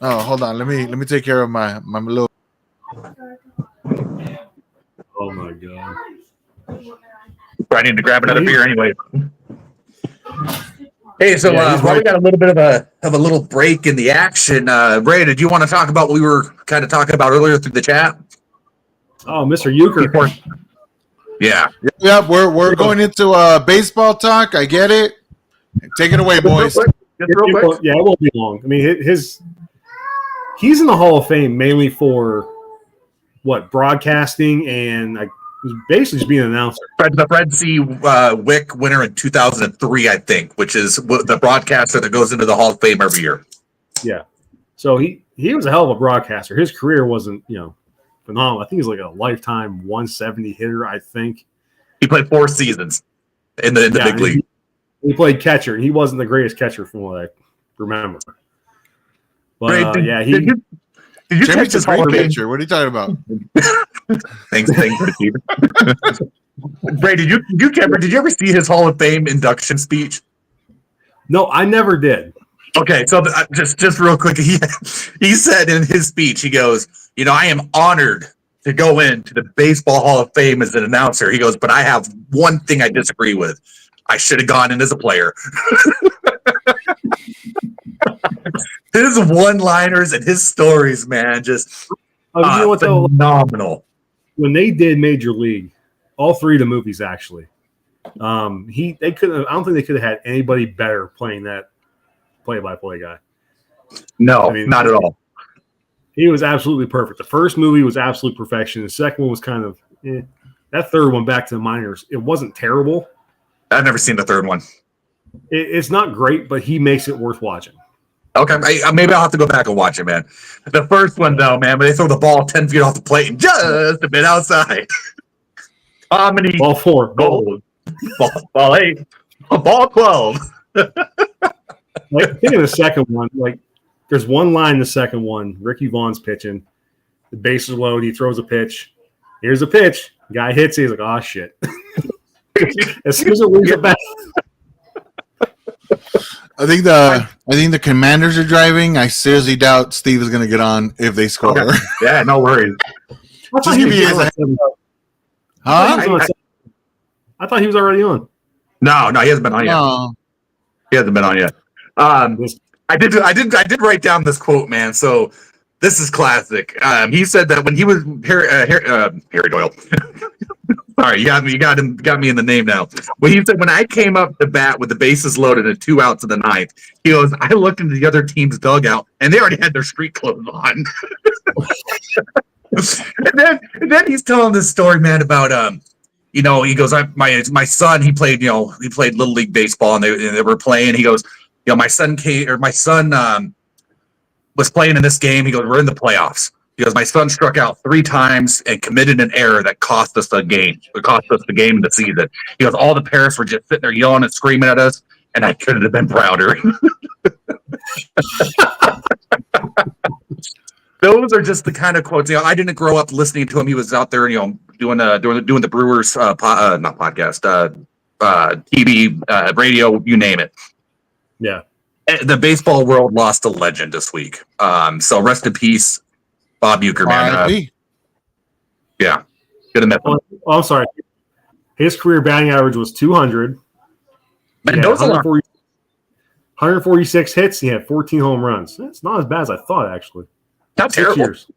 [SPEAKER 1] Oh, hold on. Let me take care of my little.
[SPEAKER 3] Oh my god.
[SPEAKER 2] I need to grab another beer anyway. Hey, so
[SPEAKER 3] right.
[SPEAKER 2] we got a little bit of a little break in the action. Ray, did you want to talk about what we were kind of talking about earlier through the chat?
[SPEAKER 3] Oh, Mr. Euchre.
[SPEAKER 2] Yeah.
[SPEAKER 1] Yeah, we're going into baseball talk. I get it. Take it away, boys.
[SPEAKER 3] Real quick. Yeah, it won't be long. I mean, he's in the Hall of Fame mainly for broadcasting and basically just being an announcer.
[SPEAKER 2] The Fred C. Wick winner in 2003, I think, which is the broadcaster that goes into the Hall of Fame every year.
[SPEAKER 3] Yeah. So he was a hell of a broadcaster. His career wasn't, phenomenal. I think he's like a lifetime 170 hitter, I think.
[SPEAKER 2] He played 4 seasons in the big league.
[SPEAKER 3] He played catcher. He wasn't the greatest catcher from what I remember. But
[SPEAKER 2] Did you catch his Hall of Fame
[SPEAKER 1] picture? What are you talking about?
[SPEAKER 2] Thanks, Steve. Bray, did you ever see his Hall of Fame induction speech?
[SPEAKER 3] No, I never did.
[SPEAKER 2] Okay, so just real quick, he said in his speech, he goes, I am honored to go into the Baseball Hall of Fame as an announcer. He goes, but I have one thing I disagree with. I should have gone in as a player. His one-liners and his stories, man, just phenomenal.
[SPEAKER 3] When they did Major League, all 3 of the movies actually, they couldn't. I don't think they could have had anybody better playing that play-by-play guy.
[SPEAKER 2] No, not at all.
[SPEAKER 3] He was absolutely perfect. The first movie was absolute perfection. The second one was kind of that third one, back to the minors. It wasn't terrible.
[SPEAKER 2] I've never seen the third one.
[SPEAKER 3] It's not great, but he makes it worth watching.
[SPEAKER 2] Okay, maybe I'll have to go back and watch it, man. The first one, though, man, when they throw the ball 10 feet off the plate and just a bit outside. Comedy.
[SPEAKER 3] Ball 4.
[SPEAKER 2] Gold. Ball 8. Ball 12.
[SPEAKER 3] Like, think of the second one. Like, there's one line in the second one. Ricky Vaughn's pitching. The bases are loaded. He throws a pitch. Here's a pitch. The guy hits it. He's like, oh, shit. As soon as it leaves it back.
[SPEAKER 1] I think the Commanders are driving. I seriously doubt Steve is going to get on if they score.
[SPEAKER 2] Okay. Yeah, no worries.
[SPEAKER 1] Just give me his
[SPEAKER 3] I thought he was already on.
[SPEAKER 2] No, he hasn't been on yet.
[SPEAKER 1] No.
[SPEAKER 2] He hasn't been on yet. I did write down this quote, man. So this is classic. He said that when he was Harry Doyle. Sorry, you got me in the name now. Well, he said when I came up to bat with the bases loaded and 2 outs in the ninth, he goes, I looked into the other team's dugout and they already had their street clothes on. and then he's telling this story, man, about he goes, my son, he played Little League baseball and they were playing. He goes, my son was playing in this game. He goes, we're in the playoffs. He goes, my son struck out 3 times and committed an error that cost us a game. It cost us the game of the season. He goes, all the parents were just sitting there yelling and screaming at us, and I couldn't have been prouder. Those are just the kind of quotes. I didn't grow up listening to him. He was out there, doing the Brewers not podcast, TV, radio, you name it.
[SPEAKER 3] Yeah.
[SPEAKER 2] The baseball world lost a legend this week. So rest in peace, Bob Uecker, man. Yeah. Good enough.
[SPEAKER 3] Oh, I'm sorry. His career batting average was 200.
[SPEAKER 2] Man,
[SPEAKER 3] 146 hits. He had 14 home runs. That's not as bad as I thought, actually.
[SPEAKER 2] Not terrible.
[SPEAKER 3] 6 years.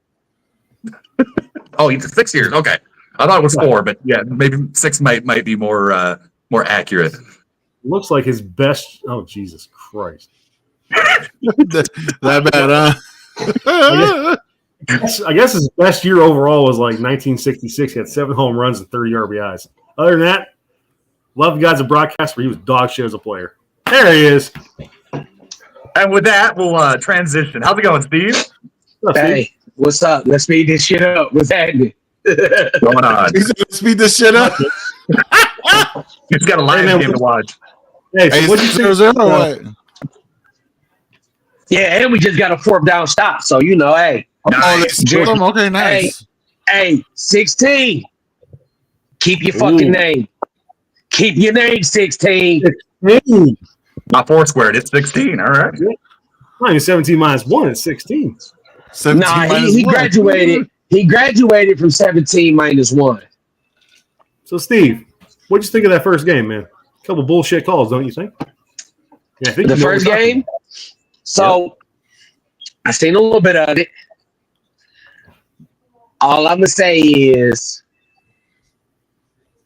[SPEAKER 2] Oh, he's 6 years. Okay. I thought it was 4, but yeah, maybe 6 might be more accurate.
[SPEAKER 3] Looks like his best. Oh, Jesus Christ.
[SPEAKER 1] that bad, huh?
[SPEAKER 3] I guess his best year overall was like 1966. He had 7 home runs and 30 RBIs. Other than that, love the guy's a broadcaster. He was dog shit as a player. There he is.
[SPEAKER 2] And with that, we'll transition. How's it going, Steve?
[SPEAKER 4] Hey, what's up? Let's speed this shit up. What's happening?
[SPEAKER 2] Going on?
[SPEAKER 1] He's gonna speed this shit up.
[SPEAKER 2] He's got a Lions game to watch.
[SPEAKER 3] Hey, so what'd you
[SPEAKER 1] Hey,
[SPEAKER 3] say?
[SPEAKER 1] or what?
[SPEAKER 4] Yeah, and we just got a 4th down stop. So, you know, hey.
[SPEAKER 1] Oh, they scored him? Okay, nice.
[SPEAKER 4] Hey, 16. Keep your fucking name. Keep your name, 16.
[SPEAKER 2] Not 4 squared. It's 16. All right.
[SPEAKER 3] Not even 17 minus 1 is 16.
[SPEAKER 1] 17
[SPEAKER 4] Nah,
[SPEAKER 1] minus
[SPEAKER 4] he
[SPEAKER 1] 1.
[SPEAKER 4] graduated. He graduated from 17 minus 1.
[SPEAKER 3] So, Steve, what'd you think of that first game, man? A couple bullshit calls, don't you think? Yeah, I think
[SPEAKER 4] The first game? So, I seen a little bit of it. All I'm going to say is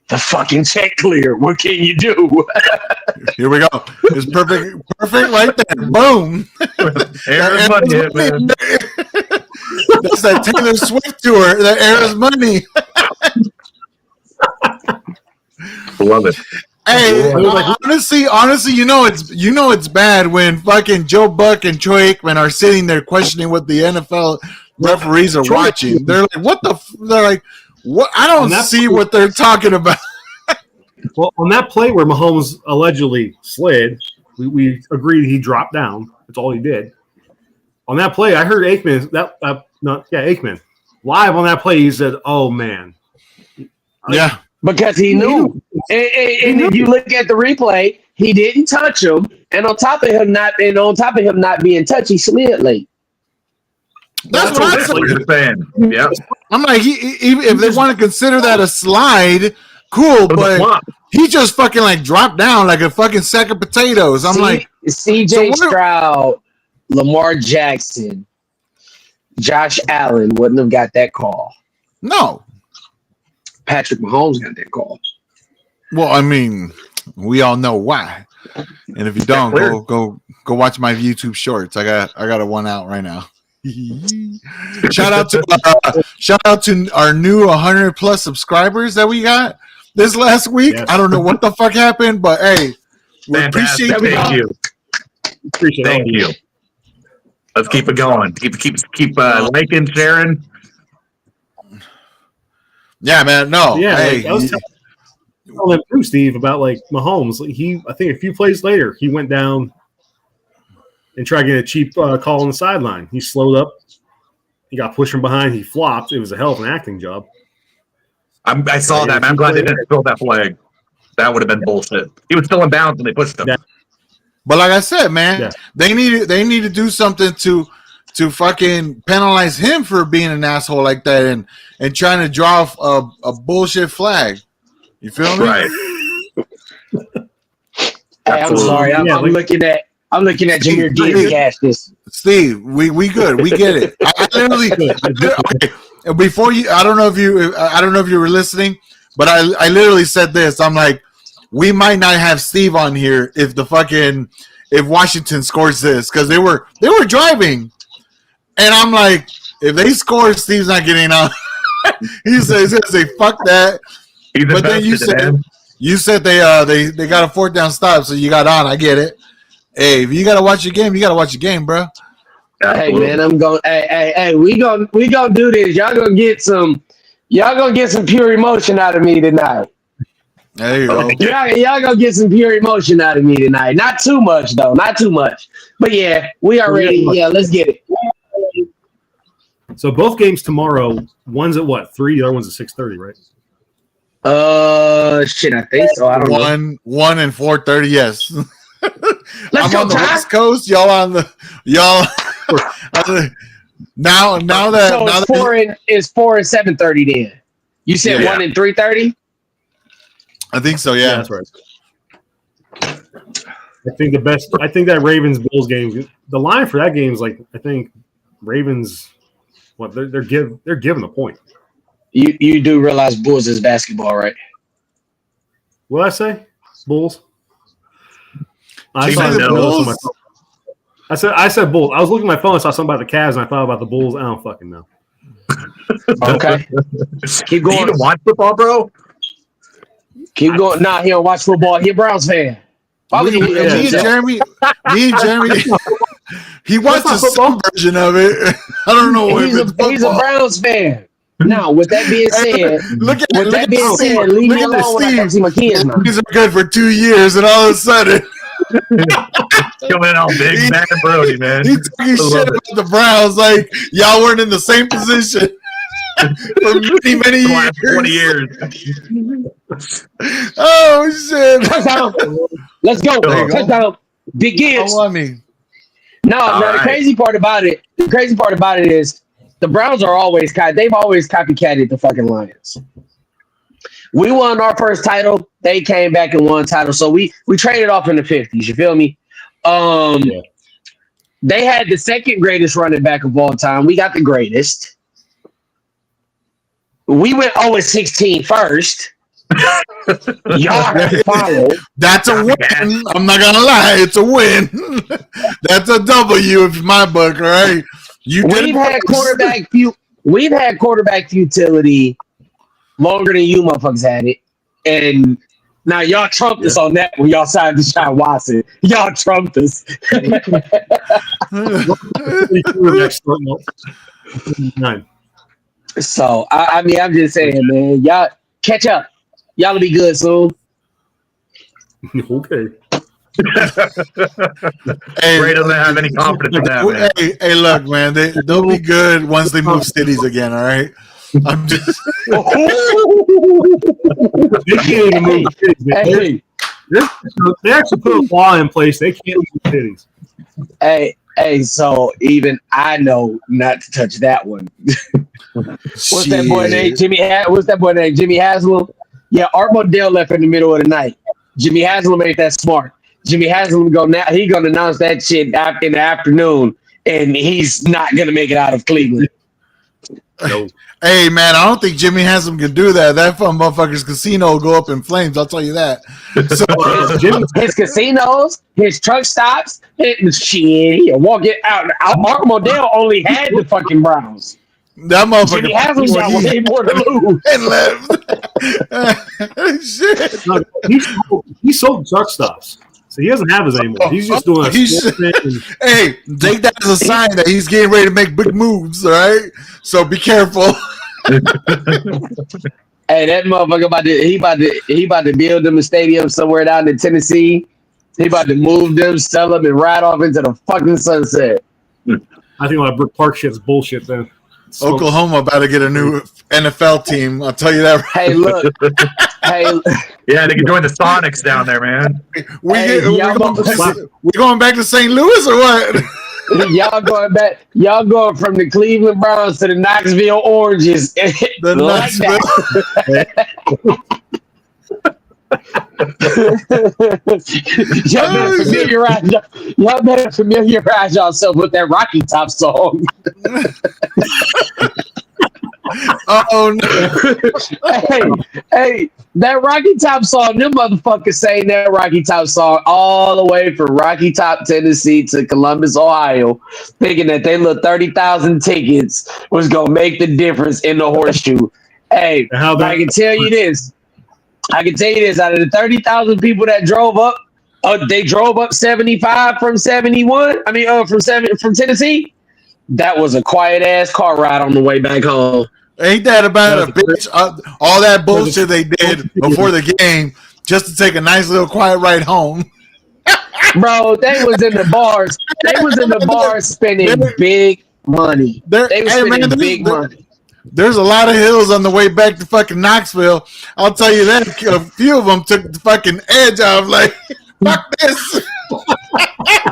[SPEAKER 4] the fucking check clear. What can you do?
[SPEAKER 1] Here we go. It's perfect right there. Boom.
[SPEAKER 2] Aaron's money hit, man.
[SPEAKER 1] That's that Taylor Swift tour. That Aaron's money.
[SPEAKER 2] Love it.
[SPEAKER 1] Hey, honestly, you know it's bad when fucking Joe Buck and Troy Aikman are sitting there questioning what the NFL referees are watching. They're like, "What the?" They're like, "What?" I don't see what they're talking about.
[SPEAKER 3] Well, on that play where Mahomes allegedly slid, we agreed he dropped down. That's all he did. On that play, I heard Aikman. Aikman live on that play. He said, "Oh man,
[SPEAKER 1] Yeah."
[SPEAKER 4] Because he knew. And if you look at the replay, he didn't touch him. And on top of him not being touched, he slid late.
[SPEAKER 1] That's what I'm saying.
[SPEAKER 2] saying. Yeah.
[SPEAKER 1] I'm like, if they want to consider that a slide, cool, but he just fucking like dropped down like a fucking sack of potatoes. I'm like,
[SPEAKER 4] CJ Stroud, Lamar Jackson, Josh Allen wouldn't have got that call.
[SPEAKER 1] no.
[SPEAKER 4] Patrick Mahomes got that call.
[SPEAKER 1] Well, I mean, we all know why. And if you don't, go watch my YouTube shorts. I got a one out right now. Shout out to our new 100 plus subscribers that we got this last week. Yes. I don't know what the fuck happened, but hey, we appreciate
[SPEAKER 2] you. Thank you. Let's keep it going. Keep liking, sharing.
[SPEAKER 1] Yeah, man. No,
[SPEAKER 3] yeah.
[SPEAKER 1] Hey,
[SPEAKER 3] I was telling him, Steve, about like Mahomes. I think a few plays later, he went down and tried to get a cheap call on the sideline. He slowed up. He got pushed from behind. He flopped. It was a hell of an acting job.
[SPEAKER 2] I saw that, man. I'm glad they didn't throw that flag. That would have been bullshit. He was still in bounds when they pushed him.
[SPEAKER 3] Yeah.
[SPEAKER 1] But like I said, man, they need to do something to fucking penalize him for being an asshole like that and trying to draw a bullshit flag. You feel me?
[SPEAKER 2] Right.
[SPEAKER 4] Hey, I'm sorry. I'm looking at Jameer Gibbs catch this.
[SPEAKER 1] Steve, we good. We get it. I literally before you. I don't know if you were listening, but I literally said this. I'm like, we might not have Steve on here if Washington scores this because they were driving. And I'm like, if they score, Steve's not getting on. He's going to say, fuck that. But then you said they got a 4th down stop, so you got on. I get it. Hey, if you got to watch your game, you got to watch your game, bro.
[SPEAKER 4] Hey, man, I'm going. Hey, we gonna do this. Y'all gonna get some pure emotion out of me tonight.
[SPEAKER 1] There you go.
[SPEAKER 4] Y'all gonna get some pure emotion out of me tonight. Not too much, though. Not too much. But yeah, we are ready. Yeah, let's get it.
[SPEAKER 3] So both games tomorrow. One's at what? 3. The other one's at 6:30, right?
[SPEAKER 4] Shit, I think so. I don't know.
[SPEAKER 1] 1 and 4:30. Yes.
[SPEAKER 4] Let's
[SPEAKER 1] I'm on the West Coast. Y'all on the now that
[SPEAKER 4] so
[SPEAKER 1] now
[SPEAKER 4] it's 4 and 7:30 then. You said 1 and 3:30?
[SPEAKER 1] I think so, yeah.
[SPEAKER 3] That's right. I think that Ravens Bills game, the line for that game is like, I think Ravens they're giving a point.
[SPEAKER 4] You do realize Bulls is basketball, right?
[SPEAKER 3] What did I say? Bulls? I said Bulls. I was looking at my phone and saw something about the Cavs and I thought about the Bulls. I don't fucking know.
[SPEAKER 4] Okay. Keep going.
[SPEAKER 2] You even watch football, bro?
[SPEAKER 4] Keep going. Nah, he don't watch football. He a Browns fan. Why would he?
[SPEAKER 1] me and Jeremy, he watches some version of it. I don't know if it's football.
[SPEAKER 4] He's a Browns fan. Now, with that being said, leave me alone when I come see my kids now.
[SPEAKER 1] These are good for 2 years, and all of a sudden,
[SPEAKER 2] coming in all big, Matt and Brody, man.
[SPEAKER 1] He's talking shit about the Browns like y'all weren't in the same position for many years.
[SPEAKER 2] 20 years.
[SPEAKER 1] Oh shit!
[SPEAKER 4] Touchdown! Let's go! Touchdown! Begins.
[SPEAKER 1] Oh, I mean,
[SPEAKER 4] No, the crazy part about it. The crazy part about it is the Browns are always they've always copycatted the fucking Lions. We won our first title. They came back and won title. So we traded off in the 50s. You feel me? They had the second greatest running back of all time. We got the greatest. We went 0-16 first. Y'all have to follow.
[SPEAKER 1] That's a win. I'm not gonna lie, it's a win. That's a W in my book, all right? We've had quarterback futility longer than you motherfuckers had it. And now y'all trumped us on that when y'all signed Deshaun Watson. Y'all trumped us. So I mean, I'm just saying, man, y'all catch up. Y'all will be good soon.
[SPEAKER 3] Okay.
[SPEAKER 2] Ray doesn't have any confidence in that, man.
[SPEAKER 1] Hey, look, man, they'll be good once they move cities again, all right? I'm just
[SPEAKER 3] they can't even move cities. Hey. They actually put a law in place. They can't move cities.
[SPEAKER 4] Hey, so even I know not to touch that one. What's that boy named? Jimmy Haslam? Yeah, Art Modell left in the middle of the night. Jimmy Haslam ain't that smart. Jimmy Haslam he gonna announce that shit in the afternoon, and he's not gonna make it out of Cleveland.
[SPEAKER 3] No.
[SPEAKER 1] Hey man, I don't think Jimmy Haslam can do that. That fun motherfucker's casino will go up in flames. I'll tell you that. So
[SPEAKER 4] his casinos, his truck stops, he'll walk it out. Art Modell only had the fucking Browns.
[SPEAKER 1] That motherfucker
[SPEAKER 4] Jimmy Haslam got way more to lose
[SPEAKER 1] and left. Shit.
[SPEAKER 3] No, he sold truck stops. So he doesn't have his anymore. He's just doing
[SPEAKER 1] Hey, take that as a sign that he's getting ready to make big moves, all right? So be careful.
[SPEAKER 4] Hey, that motherfucker about to build them a stadium somewhere down in Tennessee. He about to move them, sell them, and ride off into the fucking sunset.
[SPEAKER 3] I think like Brook Park shit's bullshit then.
[SPEAKER 1] Oklahoma about to get a new NFL team. I'll tell you that.
[SPEAKER 4] Hey, look.
[SPEAKER 2] Yeah, they can join the Sonics down there, man.
[SPEAKER 1] We're going back to St. Louis or what?
[SPEAKER 4] Y'all going from the Cleveland Browns to the Knoxville Oranges.
[SPEAKER 1] The Knoxville.
[SPEAKER 4] Y'all better familiarize yourself with that Rocky Top song.
[SPEAKER 1] Oh no!
[SPEAKER 4] Hey, that Rocky Top song. Them motherfuckers sang that Rocky Top song all the way from Rocky Top, Tennessee to Columbus, Ohio, thinking that they little 30,000 tickets was gonna make the difference in the horseshoe. Hey, I can tell you this. Out of the 30,000 people that drove up, they drove up 75 from 71. I mean, from Tennessee. That was a quiet ass car ride on the way back home.
[SPEAKER 1] Ain't that about a bitch? All that bullshit they did before the game just to take a nice little quiet ride home.
[SPEAKER 4] Bro, they was in the bars. They was in the bars spending big money. They was spending big money.
[SPEAKER 1] There's a lot of hills on the way back to fucking Knoxville. I'll tell you that. A few of them took the fucking edge off. Like, fuck this.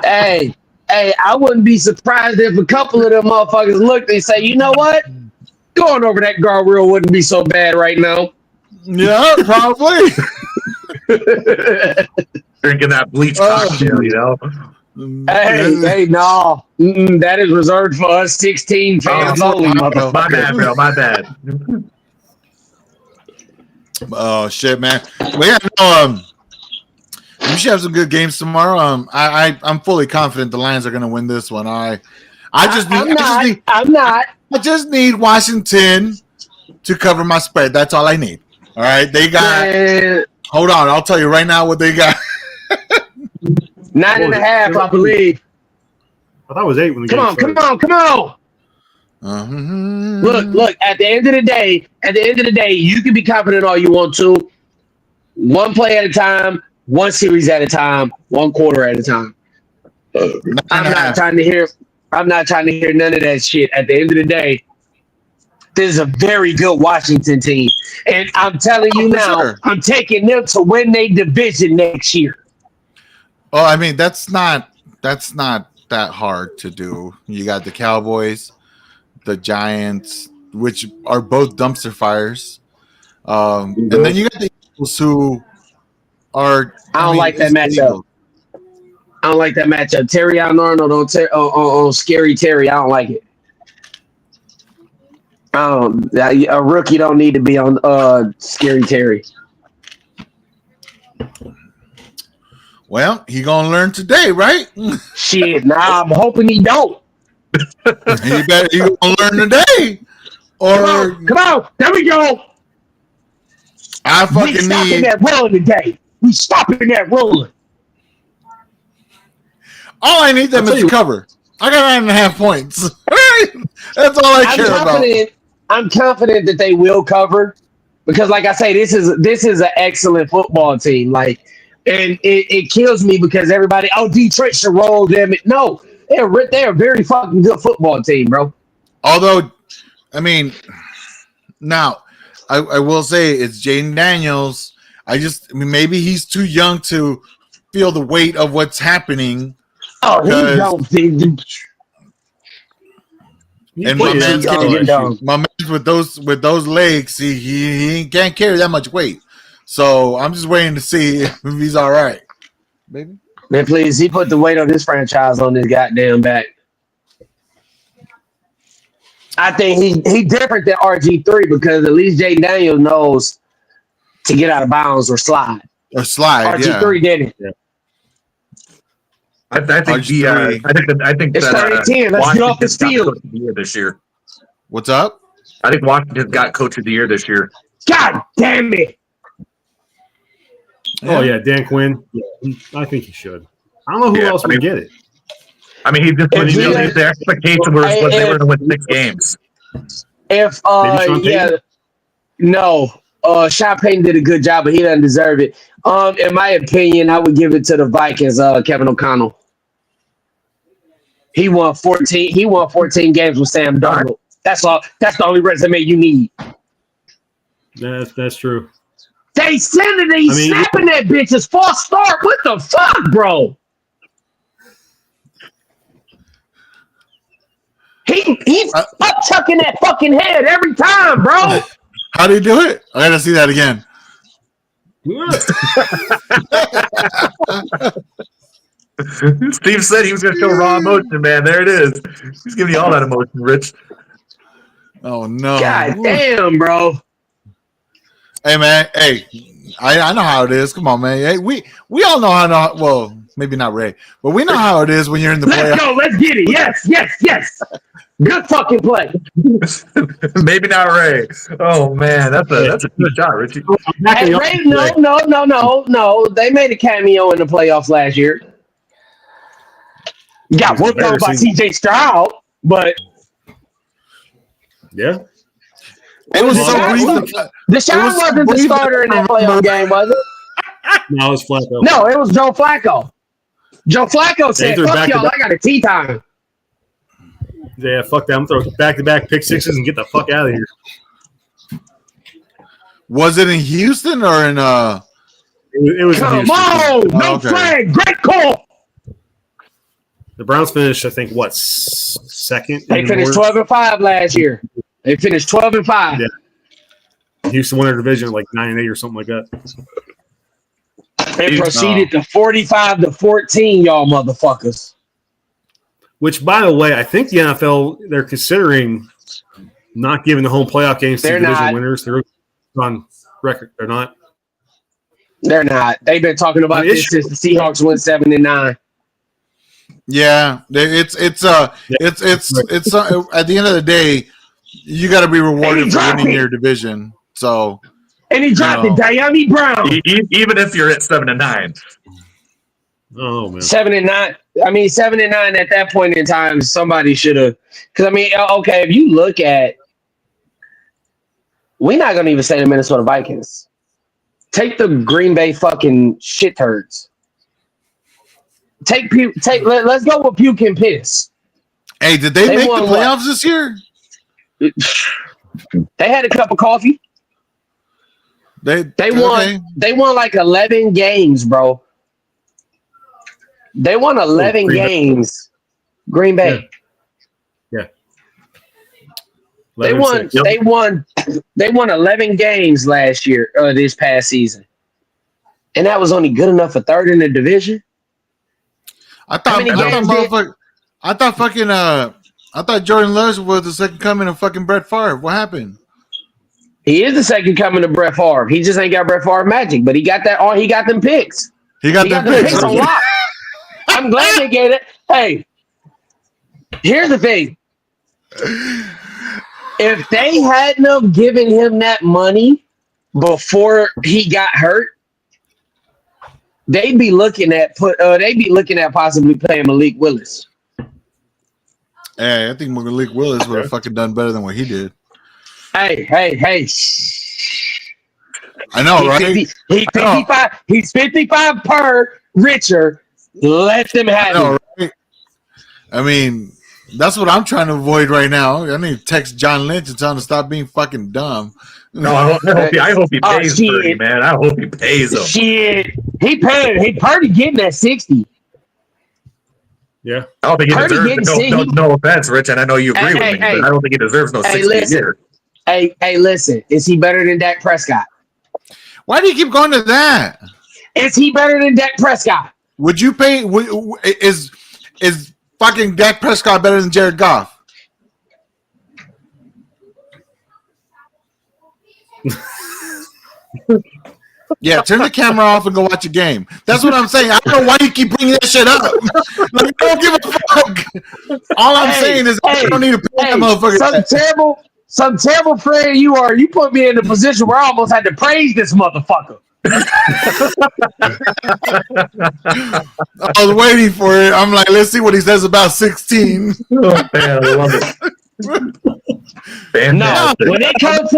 [SPEAKER 4] Hey, I wouldn't be surprised if a couple of them motherfuckers looked and say, you know what? Going over that guardrail wouldn't be so bad right now.
[SPEAKER 1] Yeah, probably.
[SPEAKER 2] Drinking that bleach cocktail, you know?
[SPEAKER 4] Hey, no. That is reserved for us 16 fans only, motherfucker.
[SPEAKER 2] My bad, bro. My bad.
[SPEAKER 1] Oh, shit, man. Well, yeah, no, we should have some good games tomorrow. I'm fully confident the Lions are going to win this one. I I just need Washington to cover my spread. That's all I need. All right, they got. Hold on, I'll tell you right now what they got.
[SPEAKER 4] 9.5, I believe.
[SPEAKER 3] I thought it was 8 when the
[SPEAKER 4] Come on. Look. At the end of the day, you can be confident all you want to. One play at a time, one series at a time, one quarter at a time. I'm not trying to hear none of that shit. At the end of the day, this is a very good Washington team, and I'm telling you now, I'm taking them to win their division next year.
[SPEAKER 1] Oh, I mean that's not that hard to do. You got the Cowboys, the Giants, which are both dumpster fires, and then you got the Eagles, who are.
[SPEAKER 4] I don't like that matchup. Terry Arnold on Scary Terry. I don't like it. A rookie don't need to be on Scary Terry.
[SPEAKER 1] Well, he gonna learn today, right?
[SPEAKER 4] Shit, I'm hoping he don't.
[SPEAKER 1] He gonna learn today. Or
[SPEAKER 4] come on, there we go.
[SPEAKER 1] I fucking need
[SPEAKER 4] stopping that rolling today. We stopping that rolling.
[SPEAKER 1] All I need them is to cover. I got 9.5 points. That's all I care about.
[SPEAKER 4] I'm confident that they will cover because, like I say, this is an excellent football team. Like, and it kills me because everybody, Detroit should roll them. No, they're a very fucking good football team, bro.
[SPEAKER 1] Although, I mean, now I will say it's Jaden Daniels. Maybe he's too young to feel the weight of what's happening.
[SPEAKER 4] Oh, he don't.
[SPEAKER 1] And my man's with those legs, he can't carry that much weight. So I'm just waiting to see if he's all right. Baby.
[SPEAKER 4] Man, please, he put the weight of this franchise on his goddamn back. I think he different than RG3 because at least Jay Daniels knows to get out of bounds or slide. RG3 didn't. Yeah.
[SPEAKER 2] I think
[SPEAKER 4] it's 30-10. Let's get off this field
[SPEAKER 2] this year.
[SPEAKER 1] What's up?
[SPEAKER 2] I think Washington got Coach of the Year this year.
[SPEAKER 4] God damn it!
[SPEAKER 3] Oh yeah, Dan Quinn. Yeah, I think he should. I don't know who else would get it.
[SPEAKER 2] I mean, the expectation was they were going to win 6 games.
[SPEAKER 4] Sean Payton did a good job, but he doesn't deserve it. In my opinion, I would give it to the Vikings. Kevin O'Connell. He won 14. He won 14 games with Sam Darnold. That's all. That's the only resume you need.
[SPEAKER 3] That's true.
[SPEAKER 4] They snapping that bitch as false start. What the fuck, bro? He's chucking that fucking head every time, bro.
[SPEAKER 1] How do you do it? I gotta see that again.
[SPEAKER 2] Steve said he was going to show raw emotion, man. There it is. He's giving you all that emotion, Rich.
[SPEAKER 1] Oh, no.
[SPEAKER 4] God damn, bro.
[SPEAKER 1] Hey, man. Hey, I know how it is. Come on, man. Hey, we all know how to, well, maybe not Ray, but we know how it is when you're in the playoffs.
[SPEAKER 4] Let's go. Let's get it. Yes. Good fucking play.
[SPEAKER 2] Maybe not Ray. Oh, man. That's a good shot, Richie.
[SPEAKER 4] Hey, Ray, no. They made a cameo in the playoffs last year. Got worked on by CJ Stroud, but
[SPEAKER 3] yeah,
[SPEAKER 1] it was so brief.
[SPEAKER 4] Deshaun wasn't the starter in that playoff game, was it?
[SPEAKER 3] No, it was Flacco.
[SPEAKER 4] No, it was Joe Flacco. Joe Flacco said, "Fuck y'all, I got a tea time."
[SPEAKER 3] Yeah, fuck that. I'm throwing back-to-back pick sixes and get the fuck out of here.
[SPEAKER 1] Was it in Houston or in
[SPEAKER 3] It was
[SPEAKER 4] Come
[SPEAKER 3] in Houston.
[SPEAKER 4] on, no flag, great call.
[SPEAKER 3] The Browns finished, I think, second?
[SPEAKER 4] They finished 12-5 last year. They finished 12-5.
[SPEAKER 3] Yeah. Houston won their division like 9-8 or something like that.
[SPEAKER 4] They proceeded to 45-14, y'all motherfuckers.
[SPEAKER 3] Which, by the way, I think the NFL, they're considering not giving the home playoff games to division winners. They're on record. They're not.
[SPEAKER 4] They're not. They've been talking about this since the Seahawks went 7-9.
[SPEAKER 1] Yeah, it's at the end of the day, you got to be rewarded for winning your division. So,
[SPEAKER 4] and he dropped it, Diami Brown.
[SPEAKER 2] Even if you're at 7-9.
[SPEAKER 3] Oh man,
[SPEAKER 4] 7-9. I mean, 7-9 at that point in time, somebody should have. Because I mean, okay, if you look at, we're not gonna even say the Minnesota Vikings. Take the Green Bay fucking shit turds. Let's go with puke and piss.
[SPEAKER 1] Hey, did they make the playoffs this year?
[SPEAKER 4] They had a cup of coffee. They won. Okay. They won like 11 games, bro. They won 11 games. Green Bay.
[SPEAKER 3] Yeah.
[SPEAKER 4] They won. They won 11 games last year. This past season, and that was only good enough for third in the division.
[SPEAKER 1] I thought Jordan Lewis was the second coming of fucking Brett Favre. What happened?
[SPEAKER 4] He is the second coming of Brett Favre. He just ain't got Brett Favre magic, but he got that. He got them picks.
[SPEAKER 1] He got them picks
[SPEAKER 4] a lot. I'm glad they gave it. Hey, here's the thing. If they hadn't have given him that money before he got hurt, they'd be looking at possibly playing Malik Willis.
[SPEAKER 1] Hey, I think Malik Willis would have fucking done better than what he did.
[SPEAKER 4] Hey.
[SPEAKER 1] I know, right?
[SPEAKER 4] He's 55 per richer. Let them have it.
[SPEAKER 1] Right? I mean, that's what I'm trying to avoid right now. I need to text John Lynch and tell him to stop being fucking dumb.
[SPEAKER 2] No, I hope he pays Purdy, man. I hope he pays him.
[SPEAKER 4] Shit. He Purdy getting that 60.
[SPEAKER 3] Yeah.
[SPEAKER 2] I don't think he deserves no offense, Rich, and I know you agree with me, but I don't think he deserves no 60 a year.
[SPEAKER 4] Hey, listen. Is he better than Dak Prescott?
[SPEAKER 1] Why do you keep going to that?
[SPEAKER 4] Is he better than Dak Prescott?
[SPEAKER 1] Would you pay? Is fucking Dak Prescott better than Jared Goff? Yeah, turn the camera off and go watch a game. That's what I'm saying. I don't know why you keep bringing that shit up. Like, don't give a fuck. All I'm saying is I don't need to pay that motherfucker.
[SPEAKER 4] Some terrible friend you are. You put me in a position where I almost had to praise this motherfucker.
[SPEAKER 1] I was waiting for it. I'm like, let's see what he says about 16.
[SPEAKER 2] Oh, man, I love it.
[SPEAKER 4] No, when it comes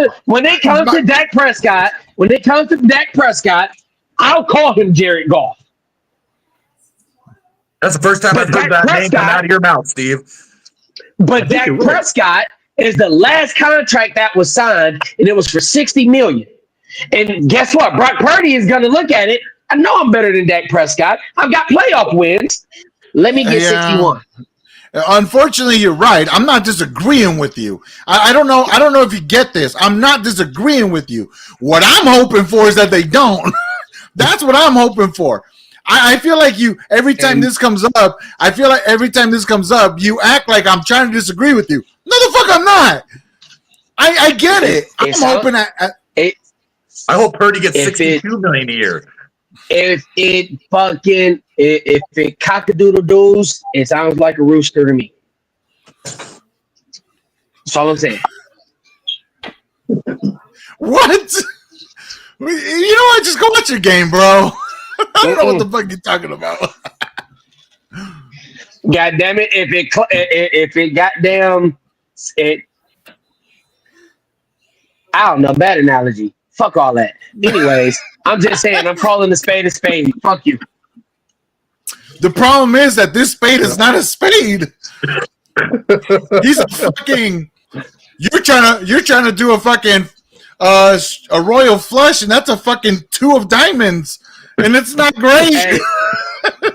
[SPEAKER 4] to Dak Prescott, I'll call him Jared Goff.
[SPEAKER 2] That's the first time I've heard that name come out of your mouth, Steve.
[SPEAKER 4] But Dak Prescott is the last contract that was signed, and it was for $60 million. And guess what? Brock Purdy is going to look at it. I know I'm better than Dak Prescott. I've got playoff wins. Let me get 61.
[SPEAKER 1] Unfortunately, you're right. I'm not disagreeing with you. I don't know. I don't know if you get this. I'm not disagreeing with you. What I'm hoping for is that they don't. That's what I'm hoping for. I feel like every time this comes up, you act like I'm trying to disagree with you. No, the fuck I'm not. I get it. I'm hoping
[SPEAKER 2] I hope Purdy gets $62 million a year.
[SPEAKER 4] If it cock-a-doodle-doos, it sounds like a rooster to me. That's all I'm saying.
[SPEAKER 1] What? You know what? Just go watch your game, bro. I don't know what the fuck you're talking about.
[SPEAKER 4] God damn it! If it goddamn it, I don't know. Bad analogy. Fuck all that. Anyways, I'm just saying. I'm calling a spade a spade. Fuck you.
[SPEAKER 1] The problem is that this spade is not a spade. He's a fucking. You're trying to do a fucking a royal flush, and that's a fucking 2 of diamonds, and it's not great.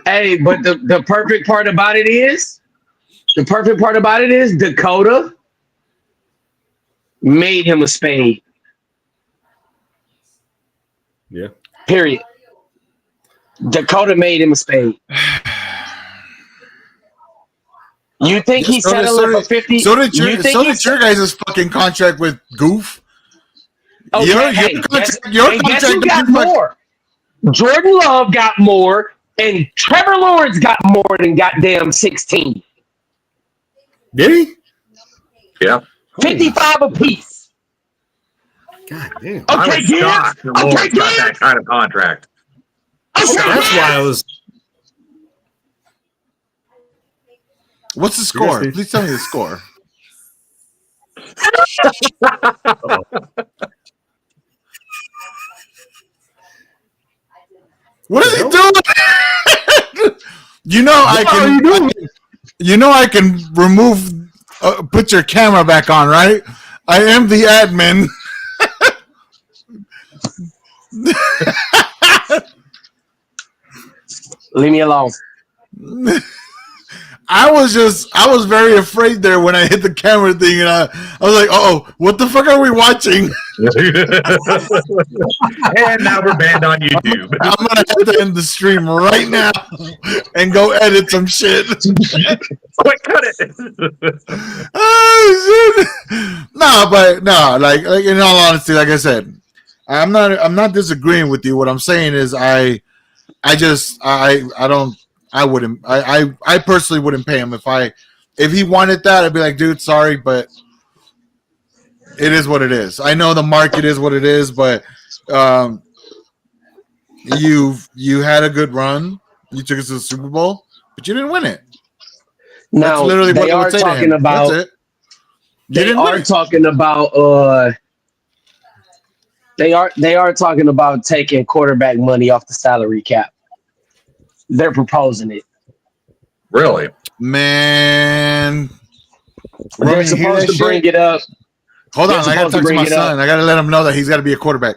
[SPEAKER 4] Hey, but the perfect part about it is, Dakota made him a spade.
[SPEAKER 3] Yeah.
[SPEAKER 4] Period. Dakota made him a spade. You think he settled for 50?
[SPEAKER 1] So did your guys' fucking contract with Goof.
[SPEAKER 4] Okay,
[SPEAKER 1] your contract
[SPEAKER 4] guess who got more? Jordan Love got more And Trevor Lawrence got more than goddamn 16.
[SPEAKER 3] Did he?
[SPEAKER 2] Yeah.
[SPEAKER 4] 55 apiece.
[SPEAKER 3] God damn.
[SPEAKER 2] I
[SPEAKER 4] Okay,
[SPEAKER 2] was
[SPEAKER 4] Gibbs.
[SPEAKER 2] shocked that Lawrence got that kind of contract.
[SPEAKER 4] Okay,
[SPEAKER 3] That's why I was.
[SPEAKER 1] What's the score? Please tell me the score. What is he doing? You know I can remove, put your camera back on, right? I am the admin.
[SPEAKER 4] leave me alone.
[SPEAKER 1] I was very afraid there when I hit the camera thing, and I was like, "Oh, what the fuck are we watching?"
[SPEAKER 2] And now we're banned on YouTube.
[SPEAKER 1] I'm gonna have to end the stream right now and go edit some shit.
[SPEAKER 2] Quick, cut it.
[SPEAKER 1] Oh shit! No, like in all honesty, like I said, I'm not disagreeing with you. What I'm saying is, I personally wouldn't pay him if he wanted that. I'd be like, dude, sorry, but it is what it is. I know the market is what it is, but you had a good run. You took us to the Super Bowl, but you didn't win it.
[SPEAKER 4] Now,
[SPEAKER 1] That's literally
[SPEAKER 4] they
[SPEAKER 1] what
[SPEAKER 4] are
[SPEAKER 1] would say
[SPEAKER 4] talking
[SPEAKER 1] to him.
[SPEAKER 4] about.
[SPEAKER 1] That's it.
[SPEAKER 4] They are talking about. They are talking about taking quarterback money off the salary cap. They're proposing it.
[SPEAKER 2] Really?
[SPEAKER 1] Man.
[SPEAKER 4] They're supposed to bring it up.
[SPEAKER 1] Hold on, I gotta talk to my son. I gotta let him know that he's gotta be a quarterback.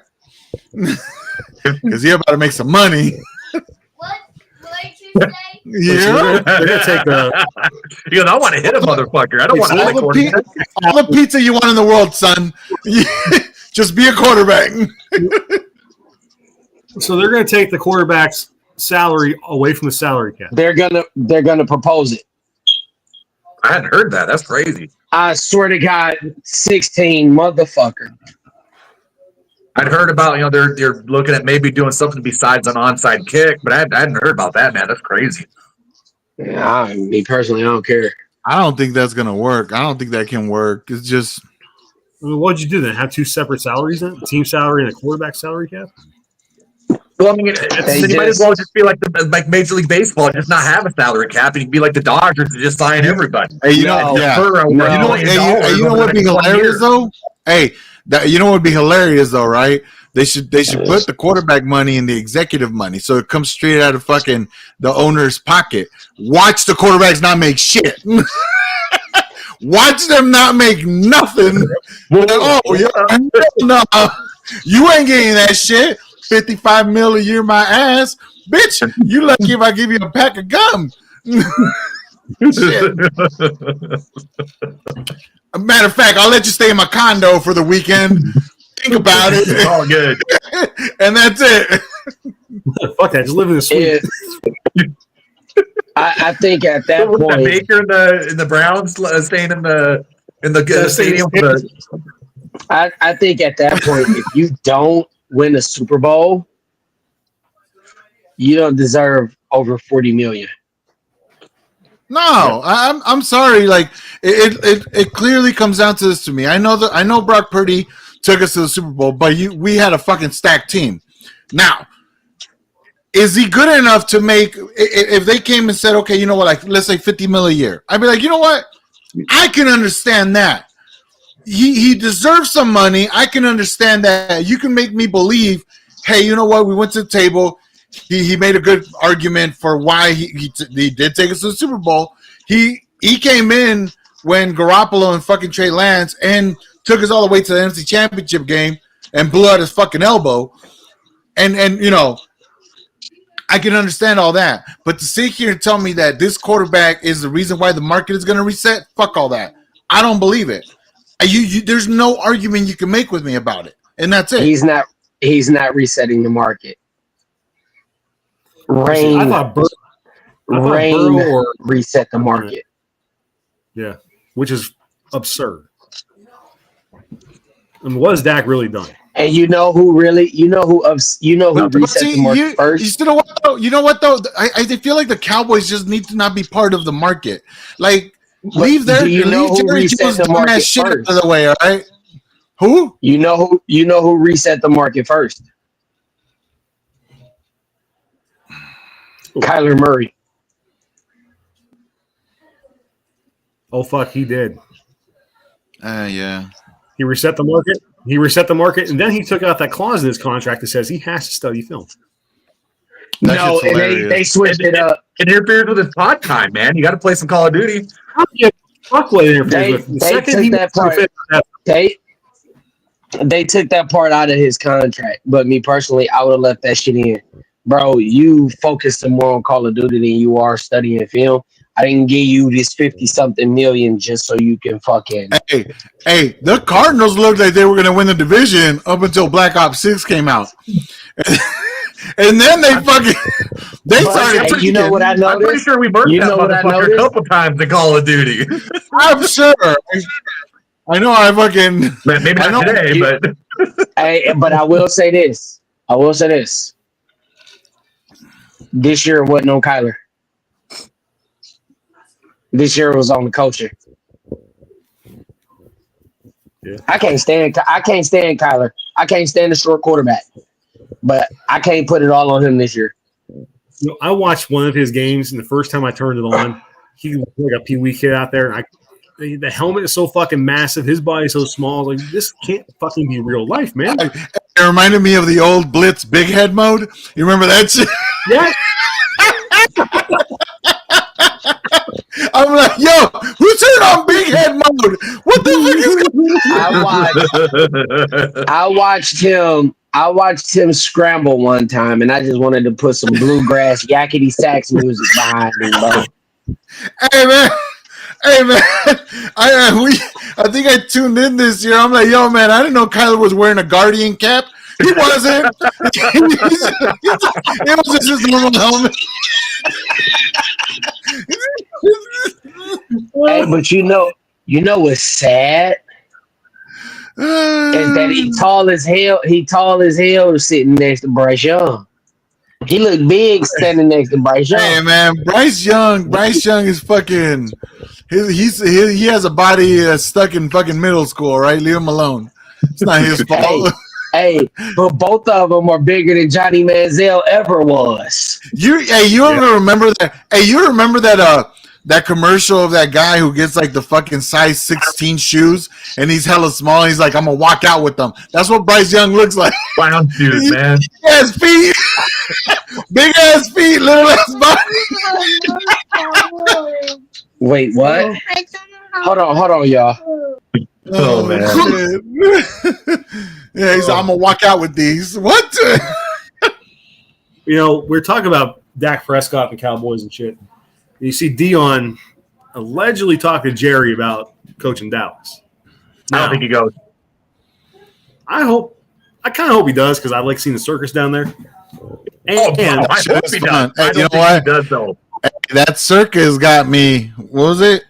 [SPEAKER 1] Because he's about to make some money.
[SPEAKER 5] What? Tuesday?
[SPEAKER 1] Yeah.
[SPEAKER 3] They're gonna take the.
[SPEAKER 2] I want to hit a motherfucker. I don't want to hit a quarterback.
[SPEAKER 1] All the pizza you want in the world, son. Just be a quarterback.
[SPEAKER 3] So they're gonna take the quarterback's salary away from the salary cap.
[SPEAKER 4] They're gonna propose it.
[SPEAKER 2] I hadn't heard that. That's crazy.
[SPEAKER 4] I swear to God, 16 motherfucker.
[SPEAKER 2] I'd heard about, they're looking at maybe doing something besides an onside kick, but I hadn't heard about that, man. That's crazy.
[SPEAKER 4] Yeah, me personally, I don't care.
[SPEAKER 1] I don't think that's gonna work. I don't think that can work. It's just.
[SPEAKER 3] I mean, what'd you do then? Have two separate salaries then? A team salary and a quarterback salary cap?
[SPEAKER 2] Well, I mean, you might as well just be like Major League Baseball, just not have a salary cap, and you can be like the Dodgers and just sign everybody.
[SPEAKER 1] Hey, you know what would be hilarious though? Hey, you know what would be hilarious though, right? They should put the quarterback money in the executive money, so it comes straight out of fucking the owner's pocket. Watch the quarterbacks not make shit. Watch them not make nothing. No, you ain't getting that shit. 55 mil a year, my ass, bitch. You lucky if I give you a pack of gum. Shit. Matter of fact, I'll let you stay in my condo for the weekend. Think about it.
[SPEAKER 2] It's all good.
[SPEAKER 1] And that's it.
[SPEAKER 3] Fuck that. Just live in the suite.
[SPEAKER 4] I think at that point,
[SPEAKER 2] Baker in the Browns staying in the stadium.
[SPEAKER 4] I think at that point, if you don't win a Super Bowl, you don't deserve over $40 million.
[SPEAKER 1] No, I'm sorry. Like it clearly comes down to this to me. I know Brock Purdy took us to the Super Bowl, but we had a fucking stacked team. Now, is he good enough to make? If they came and said, okay, you know what, like let's say 50 mil a year, I'd be like, you know what, I can understand that. He deserves some money. I can understand that. You can make me believe, hey, you know what, we went to the table. He made a good argument for why he did take us to the Super Bowl. He came in when Garoppolo and fucking Trey Lance and took us all the way to the NFC Championship game and blew out his fucking elbow. And I can understand all that. But to sit here and tell me that this quarterback is the reason why the market is going to reset, fuck all that. I don't believe it. There's no argument you can make with me about it. And that's it.
[SPEAKER 4] He's not resetting the market. Rain reset the market.
[SPEAKER 3] Yeah, which is absurd. And what has Dak really done?
[SPEAKER 4] And you know who reset the market first?
[SPEAKER 1] You know what though? You know what though? I feel like the Cowboys just need to not be part of the market. Like leave
[SPEAKER 4] do you know who
[SPEAKER 1] Jerry
[SPEAKER 4] reset
[SPEAKER 1] Jones
[SPEAKER 4] the
[SPEAKER 1] dumbass
[SPEAKER 4] market
[SPEAKER 1] shit out
[SPEAKER 4] first?
[SPEAKER 1] of the way. All right. Who?
[SPEAKER 4] You know who reset the market first? Kyler Murray.
[SPEAKER 3] Oh fuck, he did.
[SPEAKER 1] Yeah.
[SPEAKER 3] He reset the market. He reset the market, and then he took out that clause in his contract that says he has to study film.
[SPEAKER 1] That
[SPEAKER 4] No,
[SPEAKER 1] shit's
[SPEAKER 4] and
[SPEAKER 1] hilarious.
[SPEAKER 4] they switched it up.
[SPEAKER 2] Interfered with his pod time, man. You got to play some Call of Duty.
[SPEAKER 3] Fuck what it interferes
[SPEAKER 4] They
[SPEAKER 3] with. The
[SPEAKER 4] they
[SPEAKER 3] second
[SPEAKER 4] took
[SPEAKER 3] he
[SPEAKER 4] that part. They took that part out of his contract. But me personally, I would have left that shit in. Bro, you focus more on Call of Duty than you are studying film. I didn't give you this 50-something million just so you can fucking.
[SPEAKER 1] Hey, the Cardinals looked like they were going to win the division up until Black Ops 6 came out. And then they started.
[SPEAKER 4] Hey, you know what I noticed?
[SPEAKER 2] I'm pretty sure we burnt that motherfucker a couple times in Call of Duty.
[SPEAKER 1] I'm sure. I know I fucking.
[SPEAKER 2] Maybe not today, but.
[SPEAKER 4] Hey, but I will say this. This year wasn't on Kyler. This year was on the culture.
[SPEAKER 3] Yeah.
[SPEAKER 4] I can't stand Kyler. I can't stand the short quarterback. But I can't put it all on him this year.
[SPEAKER 3] You know, I watched one of his games, and the first time I turned it on, he looked like a pee-wee kid out there. And the helmet is so fucking massive. His body's so small. Like, this can't fucking be real life, man.
[SPEAKER 1] It reminded me of the old Blitz big head mode. You remember that shit?
[SPEAKER 3] Yeah.
[SPEAKER 1] I'm like, yo, who turned on big head mode? What the fuck is going on?
[SPEAKER 4] I watched him scramble one time, and I just wanted to put some bluegrass yakety sax music behind him, bro.
[SPEAKER 1] Hey man, I think I tuned in this year. I'm like, yo man, I didn't know Kyler was wearing a Guardian cap. He wasn't. It was just his normal helmet.
[SPEAKER 4] Hey, but you know what's sad is that he tall as hell. He tall as hell sitting next to Bryce Young. He looked big standing next to Bryce Young.
[SPEAKER 1] Hey man, Bryce Young is fucking. He has a body that's stuck in fucking middle school, right? Leave him alone. It's not his fault.
[SPEAKER 4] Hey, but both of them are bigger than Johnny Manziel ever was.
[SPEAKER 1] You ever remember that? Hey, you remember that commercial of that guy who gets like the fucking size 16 shoes and he's hella small. And he's like, I'm gonna walk out with them. That's what Bryce Young looks like.
[SPEAKER 2] Clown shoes, man.
[SPEAKER 1] Big ass feet, big ass feet, little ass body.
[SPEAKER 4] Wait, what? Hold on, y'all.
[SPEAKER 2] Oh man.
[SPEAKER 1] Yeah, he's like, I'm gonna walk out with these. What?
[SPEAKER 3] You know, we're talking about Dak Prescott and the Cowboys and shit. You see Dion allegedly talking to Jerry about coaching Dallas.
[SPEAKER 2] I don't think he goes.
[SPEAKER 3] I kind of hope he does because I like seeing the circus down there. And
[SPEAKER 2] I hope he does.
[SPEAKER 1] Hey,
[SPEAKER 2] I don't think he does though.
[SPEAKER 1] Hey, that circus got me. What was it?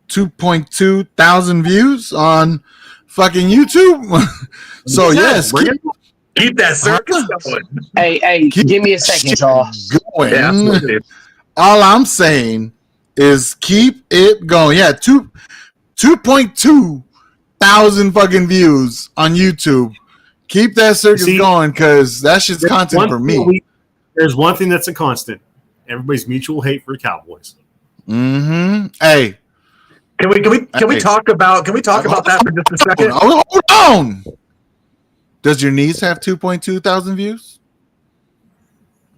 [SPEAKER 1] 2.2 thousand views on fucking YouTube. So yes,
[SPEAKER 2] keep that circus going.
[SPEAKER 4] Hey, give me a second, y'all.
[SPEAKER 1] Going.
[SPEAKER 2] Yeah,
[SPEAKER 1] all I'm saying is keep it going. Yeah, 2.2 thousand fucking views on YouTube. Keep that circus going because that shit's content for me.
[SPEAKER 3] There's one thing that's a constant: everybody's mutual hate for the Cowboys.
[SPEAKER 1] Mm-hmm. Hey,
[SPEAKER 2] can we talk about that for just a second?
[SPEAKER 1] Hold on. Does your niece have 2.2 thousand views?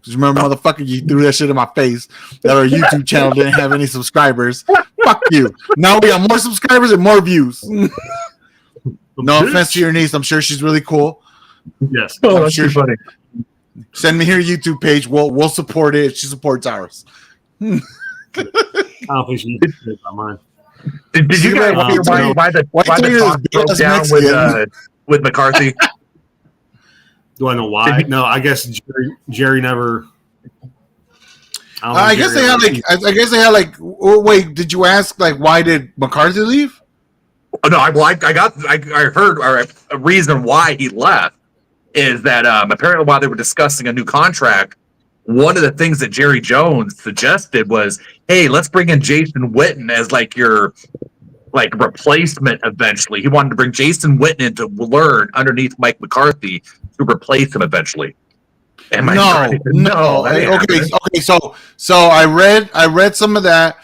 [SPEAKER 1] Just remember, motherfucker, you threw that shit in my face that our YouTube channel didn't have any subscribers. Fuck you. Now we have more subscribers and more views. No offense to your niece. I'm sure she's really cool.
[SPEAKER 3] Yes.
[SPEAKER 2] Oh, that's sure funny.
[SPEAKER 1] Send me her YouTube page. We'll support it. She supports ours.
[SPEAKER 3] I don't think she needs to mine.
[SPEAKER 2] Did you guys wonder why the talk broke down with McCarthy?
[SPEAKER 3] Do I know why? No, I guess Jerry never.
[SPEAKER 1] I guess they had like. Wait, did you ask like why did McCarthy leave?
[SPEAKER 2] Oh, no, I heard a reason why he left is that apparently while they were discussing a new contract, one of the things that Jerry Jones suggested was, hey, let's bring in Jason Witten as like your replacement eventually. He wanted to bring Jason Witten in to learn underneath Mike McCarthy to replace him eventually.
[SPEAKER 1] No. Okay. So I read some of that.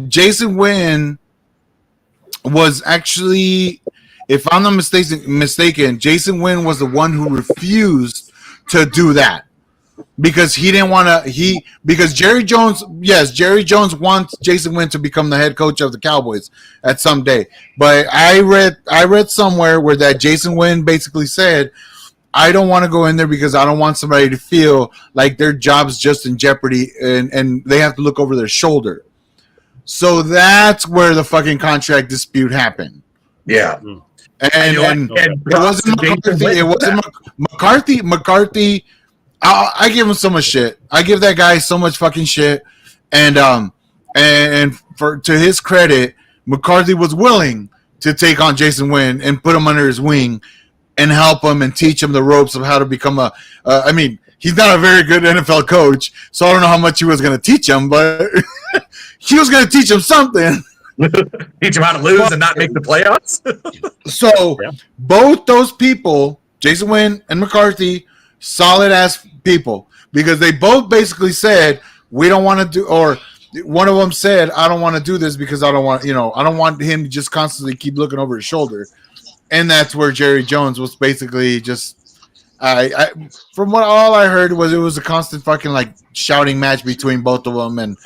[SPEAKER 1] Jason Witten was actually, if I'm not mistaken, Jason Witten was the one who refused to do that because he didn't want to. Because Jerry Jones wants Jason Witten to become the head coach of the Cowboys at some day. But I read somewhere where that Jason Witten basically said, I don't want to go in there because I don't want somebody to feel like their job's just in jeopardy and they have to look over their shoulder. So that's where the fucking contract dispute happened.
[SPEAKER 2] Yeah.
[SPEAKER 1] And it wasn't McCarthy. It wasn't McCarthy. McCarthy. I give him so much shit. I give that guy so much fucking shit. And for to his credit, McCarthy was willing to take on Jason Witten and put him under his wing and help him and teach him the ropes of how to become I mean, he's not a very good NFL coach, so I don't know how much he was going to teach him, but he was going to teach him something.
[SPEAKER 2] Teach him how to lose and not make the playoffs.
[SPEAKER 1] So both those people, Jason Witten and McCarthy, solid ass people, because they both basically said, we don't want to do, or one of them said, I don't want to do this because I don't want him to just constantly keep looking over his shoulder. And that's where Jerry Jones was basically just, from what all I heard was it was a constant fucking like shouting match between both of them, and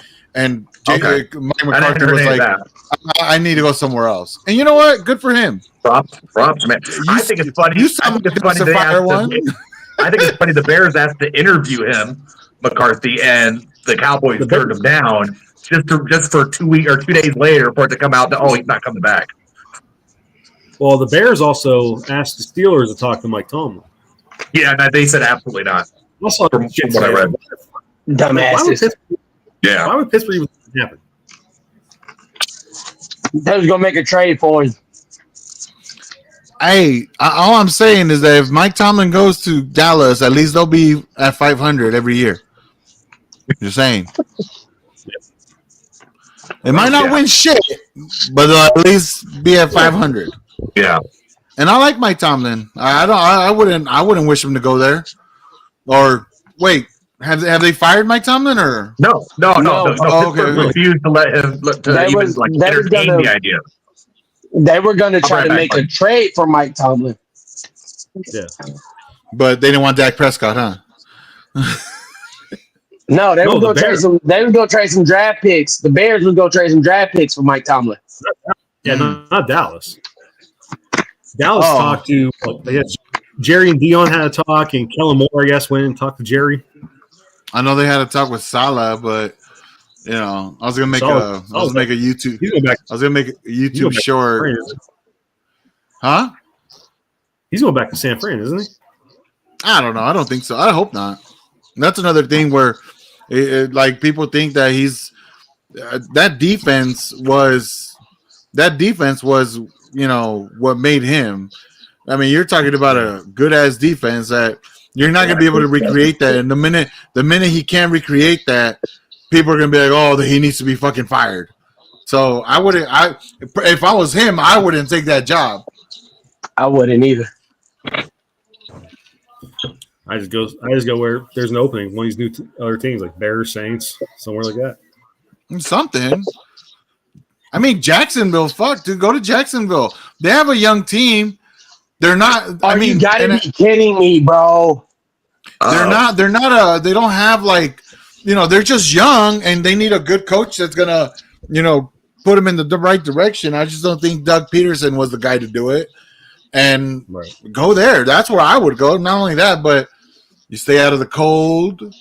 [SPEAKER 1] Mike McCarthy was like, I need to go somewhere else. And you know what? Good for him.
[SPEAKER 2] Props, man. I think it's funny. I think it's funny the Bears asked to interview him, McCarthy, and the Cowboys turned him down just for 2 weeks or 2 days later for it to come out that he's not coming back.
[SPEAKER 3] Well, the Bears also asked the Steelers to talk to Mike Tomlin.
[SPEAKER 2] Yeah, they said absolutely not.
[SPEAKER 3] Also,
[SPEAKER 2] from what I read.
[SPEAKER 4] Dumbasses.
[SPEAKER 3] Why would Pittsburgh even happen?
[SPEAKER 4] They was gonna make a trade for him.
[SPEAKER 1] Hey, all I'm saying is that if Mike Tomlin goes to Dallas, at least they'll be at 500 every year. Just saying. They might not win shit, but they'll at least be at 500.
[SPEAKER 2] Yeah.
[SPEAKER 1] And I like Mike Tomlin. I wouldn't wish him to go there. Or wait, have they fired Mike Tomlin or
[SPEAKER 2] no?
[SPEAKER 1] Okay.
[SPEAKER 2] Refused to let him entertain the idea.
[SPEAKER 4] They were going to try to make a trade for Mike Tomlin.
[SPEAKER 3] Yeah,
[SPEAKER 1] but they didn't want Dak Prescott, huh?
[SPEAKER 4] No, they were going to trade some. They were going to trade some draft picks. The Bears were going to trade some draft picks for Mike Tomlin.
[SPEAKER 3] Yeah, not Dallas. Dallas talked to Jerry and Dion had a talk, and Kellen Moore, I guess, went and talked to Jerry.
[SPEAKER 1] I know they had a talk with Salah, but I was gonna make a YouTube. I was gonna make a YouTube short. Huh?
[SPEAKER 3] He's going back to San Fran, isn't he?
[SPEAKER 1] I don't know. I don't think so. I hope not. That's another thing where, like, people think that he's that defense was what made him. I mean, you're talking about a good ass defense that you're not gonna be able to recreate that. And the minute he can't recreate that, people are gonna be like, oh, he needs to be fucking fired. So if I was him, I wouldn't take that job.
[SPEAKER 4] I wouldn't either.
[SPEAKER 3] I just go where there's an opening. One of these new other teams like Bears, Saints, somewhere like that.
[SPEAKER 1] Something. I mean, Jacksonville. Fuck, dude, go to Jacksonville. They have a young team. They're not.
[SPEAKER 4] You gotta be kidding me, bro.
[SPEAKER 1] They're not. They don't have like. They're just young, and they need a good coach that's gonna, put them in the right direction. I just don't think Doug Peterson was the guy to do it. And go there. That's where I would go. Not only that, but you stay out of the cold.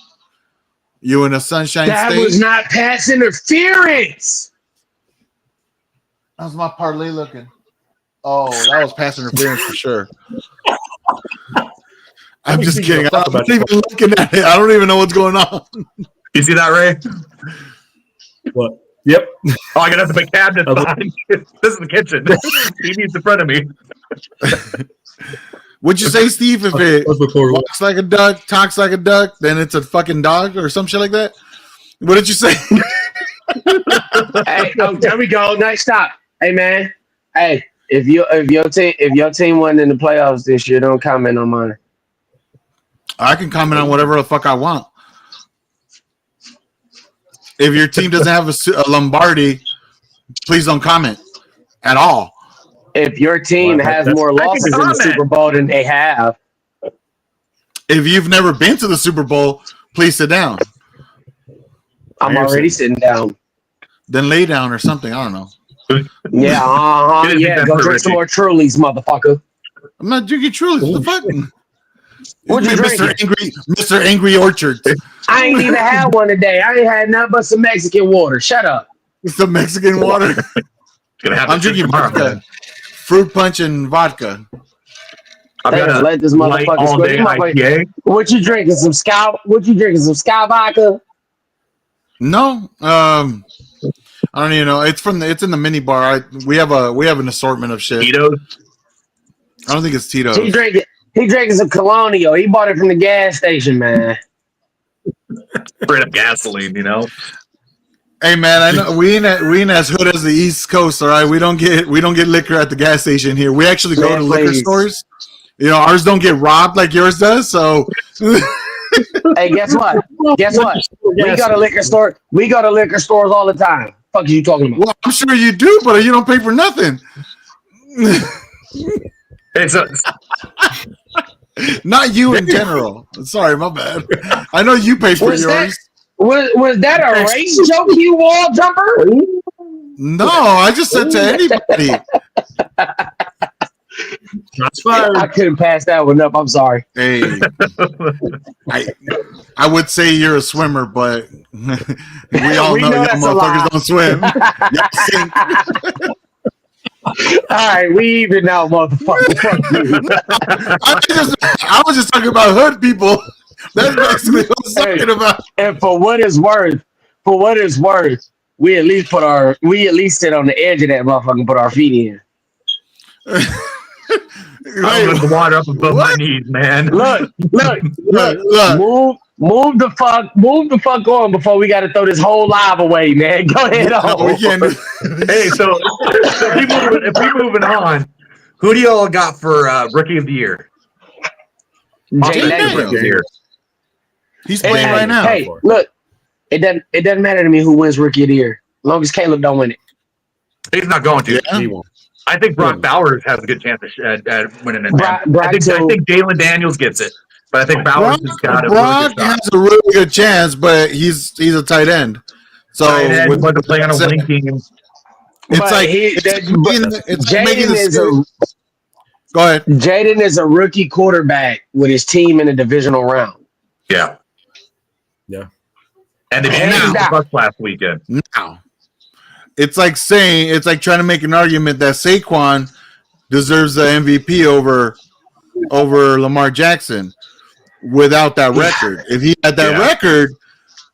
[SPEAKER 1] You in a sunshine state.
[SPEAKER 4] That was not pass interference.
[SPEAKER 1] How's my parlay looking? Oh, that was pass interference for sure. I'm just kidding. I'm not even looking at it. I don't even know what's going on.
[SPEAKER 2] You see that, Ray?
[SPEAKER 3] What? Yep.
[SPEAKER 2] Oh, I got nothing but cabinets behind you. This is the kitchen. He needs in front of me.
[SPEAKER 1] Would you say, Steve, if it walks like a duck, talks like a duck, then it's a fucking dog or some shit like that? What did you say?
[SPEAKER 4] Hey, there we go. Nice stop. Hey, man. Hey, if your team wasn't in the playoffs this year, don't comment on mine.
[SPEAKER 1] I can comment on whatever the fuck I want. If your team doesn't have a Lombardi, please don't comment at all.
[SPEAKER 4] If your team has more losses in the Super Bowl than they have.
[SPEAKER 1] If you've never been to the Super Bowl, please sit down.
[SPEAKER 4] I'm already sitting down.
[SPEAKER 1] Then lay down or something. I don't know.
[SPEAKER 4] Yeah, yeah. Go drink some more Trulies, motherfucker.
[SPEAKER 1] I'm not drinking Trulies. What the fuck?
[SPEAKER 4] What'd you drink?
[SPEAKER 1] Mr. Angry Orchard.
[SPEAKER 4] I ain't even had one today. I ain't had nothing but some Mexican water. Shut up.
[SPEAKER 1] Some Mexican water. I'm drinking vodka. Fruit punch and vodka.
[SPEAKER 4] Let this motherfucker sweat. What you drinking? Some Scout? What you drinking? Some Scout vodka?
[SPEAKER 1] No. I don't even know. It's in the mini bar. We have an assortment of shit.
[SPEAKER 2] Tito's?
[SPEAKER 1] I don't think it's Tito's.
[SPEAKER 4] He drinking some Colonial. He bought it from the gas station, man.
[SPEAKER 2] Straight up gasoline, you know.
[SPEAKER 1] Hey man, I know we ain't as hood as the East Coast, all right? We don't get liquor at the gas station here. We actually go to liquor stores. You know, ours don't get robbed like yours does. So,
[SPEAKER 4] hey, guess what? We go to liquor store. We go to liquor stores all the time. Fuck are you talking about?
[SPEAKER 1] Well, I'm sure you do, but you don't pay for nothing. Not you in general. Sorry, my bad. I know you pay for yours.
[SPEAKER 4] Was that a race joke, you wall jumper?
[SPEAKER 1] No, I just said to anybody.
[SPEAKER 4] I couldn't pass that one up. I'm sorry.
[SPEAKER 1] Hey, I would say you're a swimmer, but we all know y'all motherfuckers don't swim.
[SPEAKER 4] All right, we even now, motherfucker. Fuck you.
[SPEAKER 1] I was just talking about hood people. That's basically what I was talking about.
[SPEAKER 4] And for what it's worth, we at least sit on the edge of that motherfucker and put our feet in.
[SPEAKER 2] I'm with the water up above my knees, man.
[SPEAKER 4] Look. Move the fuck on before we got to throw this whole live away, man. Go ahead on.
[SPEAKER 2] Hey, so if we're moving on, who do y'all got for Rookie of the Year?
[SPEAKER 4] Jay.
[SPEAKER 1] He's playing right now.
[SPEAKER 4] Hey, look, it doesn't matter to me who wins Rookie of the Year, as long as Caleb don't win it.
[SPEAKER 2] He's not going to.
[SPEAKER 1] Yeah.
[SPEAKER 2] He won't. I think Brock Bowers has a good chance at winning it. I think Jalen Daniels gets it, but I think Bowers has got it.
[SPEAKER 1] Brock has a really good chance, but he's a tight end. So
[SPEAKER 2] with to play on a winning team.
[SPEAKER 1] It's like go ahead.
[SPEAKER 4] Jaden is a rookie quarterback with his team in a divisional round.
[SPEAKER 2] Yeah. And they beat the Bucks last weekend.
[SPEAKER 1] Now, it's like trying to make an argument that Saquon deserves the MVP over Lamar Jackson without that record. If he had that record,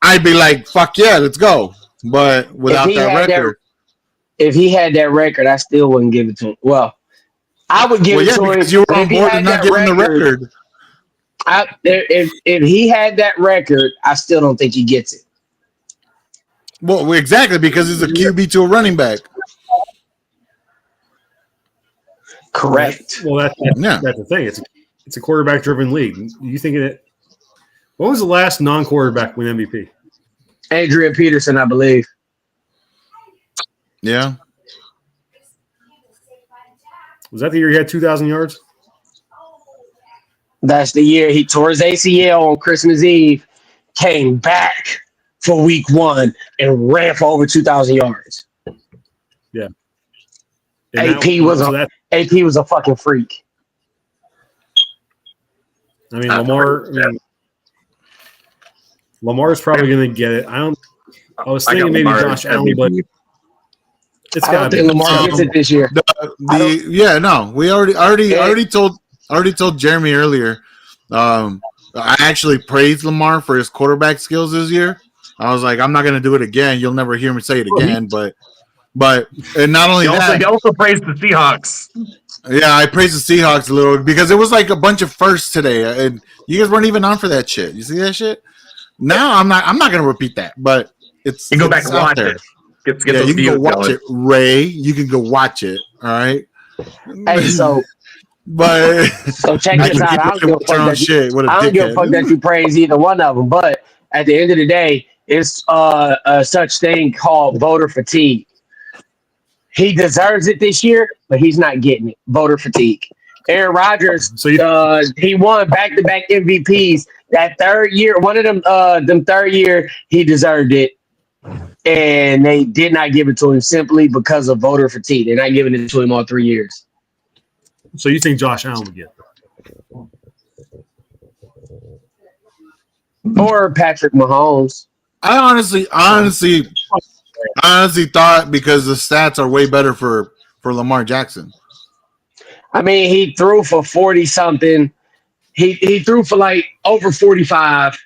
[SPEAKER 1] I'd be like, fuck yeah, let's go. But without that record.
[SPEAKER 4] If he had that record, I still wouldn't give it to him. Well, I would give it to him.
[SPEAKER 1] Because you were on board and not giving the record.
[SPEAKER 4] If he had that record, I still don't think he gets it.
[SPEAKER 1] Well, exactly, because he's a QB to a running back.
[SPEAKER 4] Correct.
[SPEAKER 3] Well, that's the thing. It's a quarterback-driven league. You think it? When was the last non-quarterback win MVP?
[SPEAKER 4] Adrian Peterson, I believe.
[SPEAKER 1] Yeah.
[SPEAKER 3] Was that the year he had 2,000 yards?
[SPEAKER 4] That's the year he tore his ACL on Christmas Eve, came back for week 1 and ran for over 2,000 yards.
[SPEAKER 3] Yeah.
[SPEAKER 4] AP was a fucking freak.
[SPEAKER 3] I mean, Lamar's probably going to get it. I was thinking maybe Josh Allen, but it's got to be.
[SPEAKER 4] Lamar gets it this year.
[SPEAKER 1] We already told Jeremy earlier. I actually praised Lamar for his quarterback skills this year. I was like, I'm not going to do it again. You'll never hear me say it again. But and not only that,
[SPEAKER 2] he also praised the Seahawks.
[SPEAKER 1] Yeah, I praised the Seahawks a little because it was like a bunch of firsts today, and you guys weren't even on for that shit. You see that shit? Now I'm not going to repeat that, but it's
[SPEAKER 2] you can go back and watch it. Get
[SPEAKER 1] yeah, you can go watch
[SPEAKER 2] going.
[SPEAKER 1] it, Ray. You can go watch it. All right.
[SPEAKER 4] Hey, so check this out. I don't give a fuck that you praise either one of them, but at the end of the day, it's a such thing called voter fatigue. He deserves it this year, but he's not getting it. Voter fatigue. Aaron Rodgers, he won back-to-back MVPs. That third year, one of them third year, he deserved it. And they did not give it to him simply because of voter fatigue. They're not giving it to him all 3 years.
[SPEAKER 3] So you think Josh Allen would get it?
[SPEAKER 4] Or Patrick Mahomes.
[SPEAKER 1] I honestly thought because the stats are way better for Lamar Jackson.
[SPEAKER 4] I mean, he threw for 40 something. He threw for like over 45.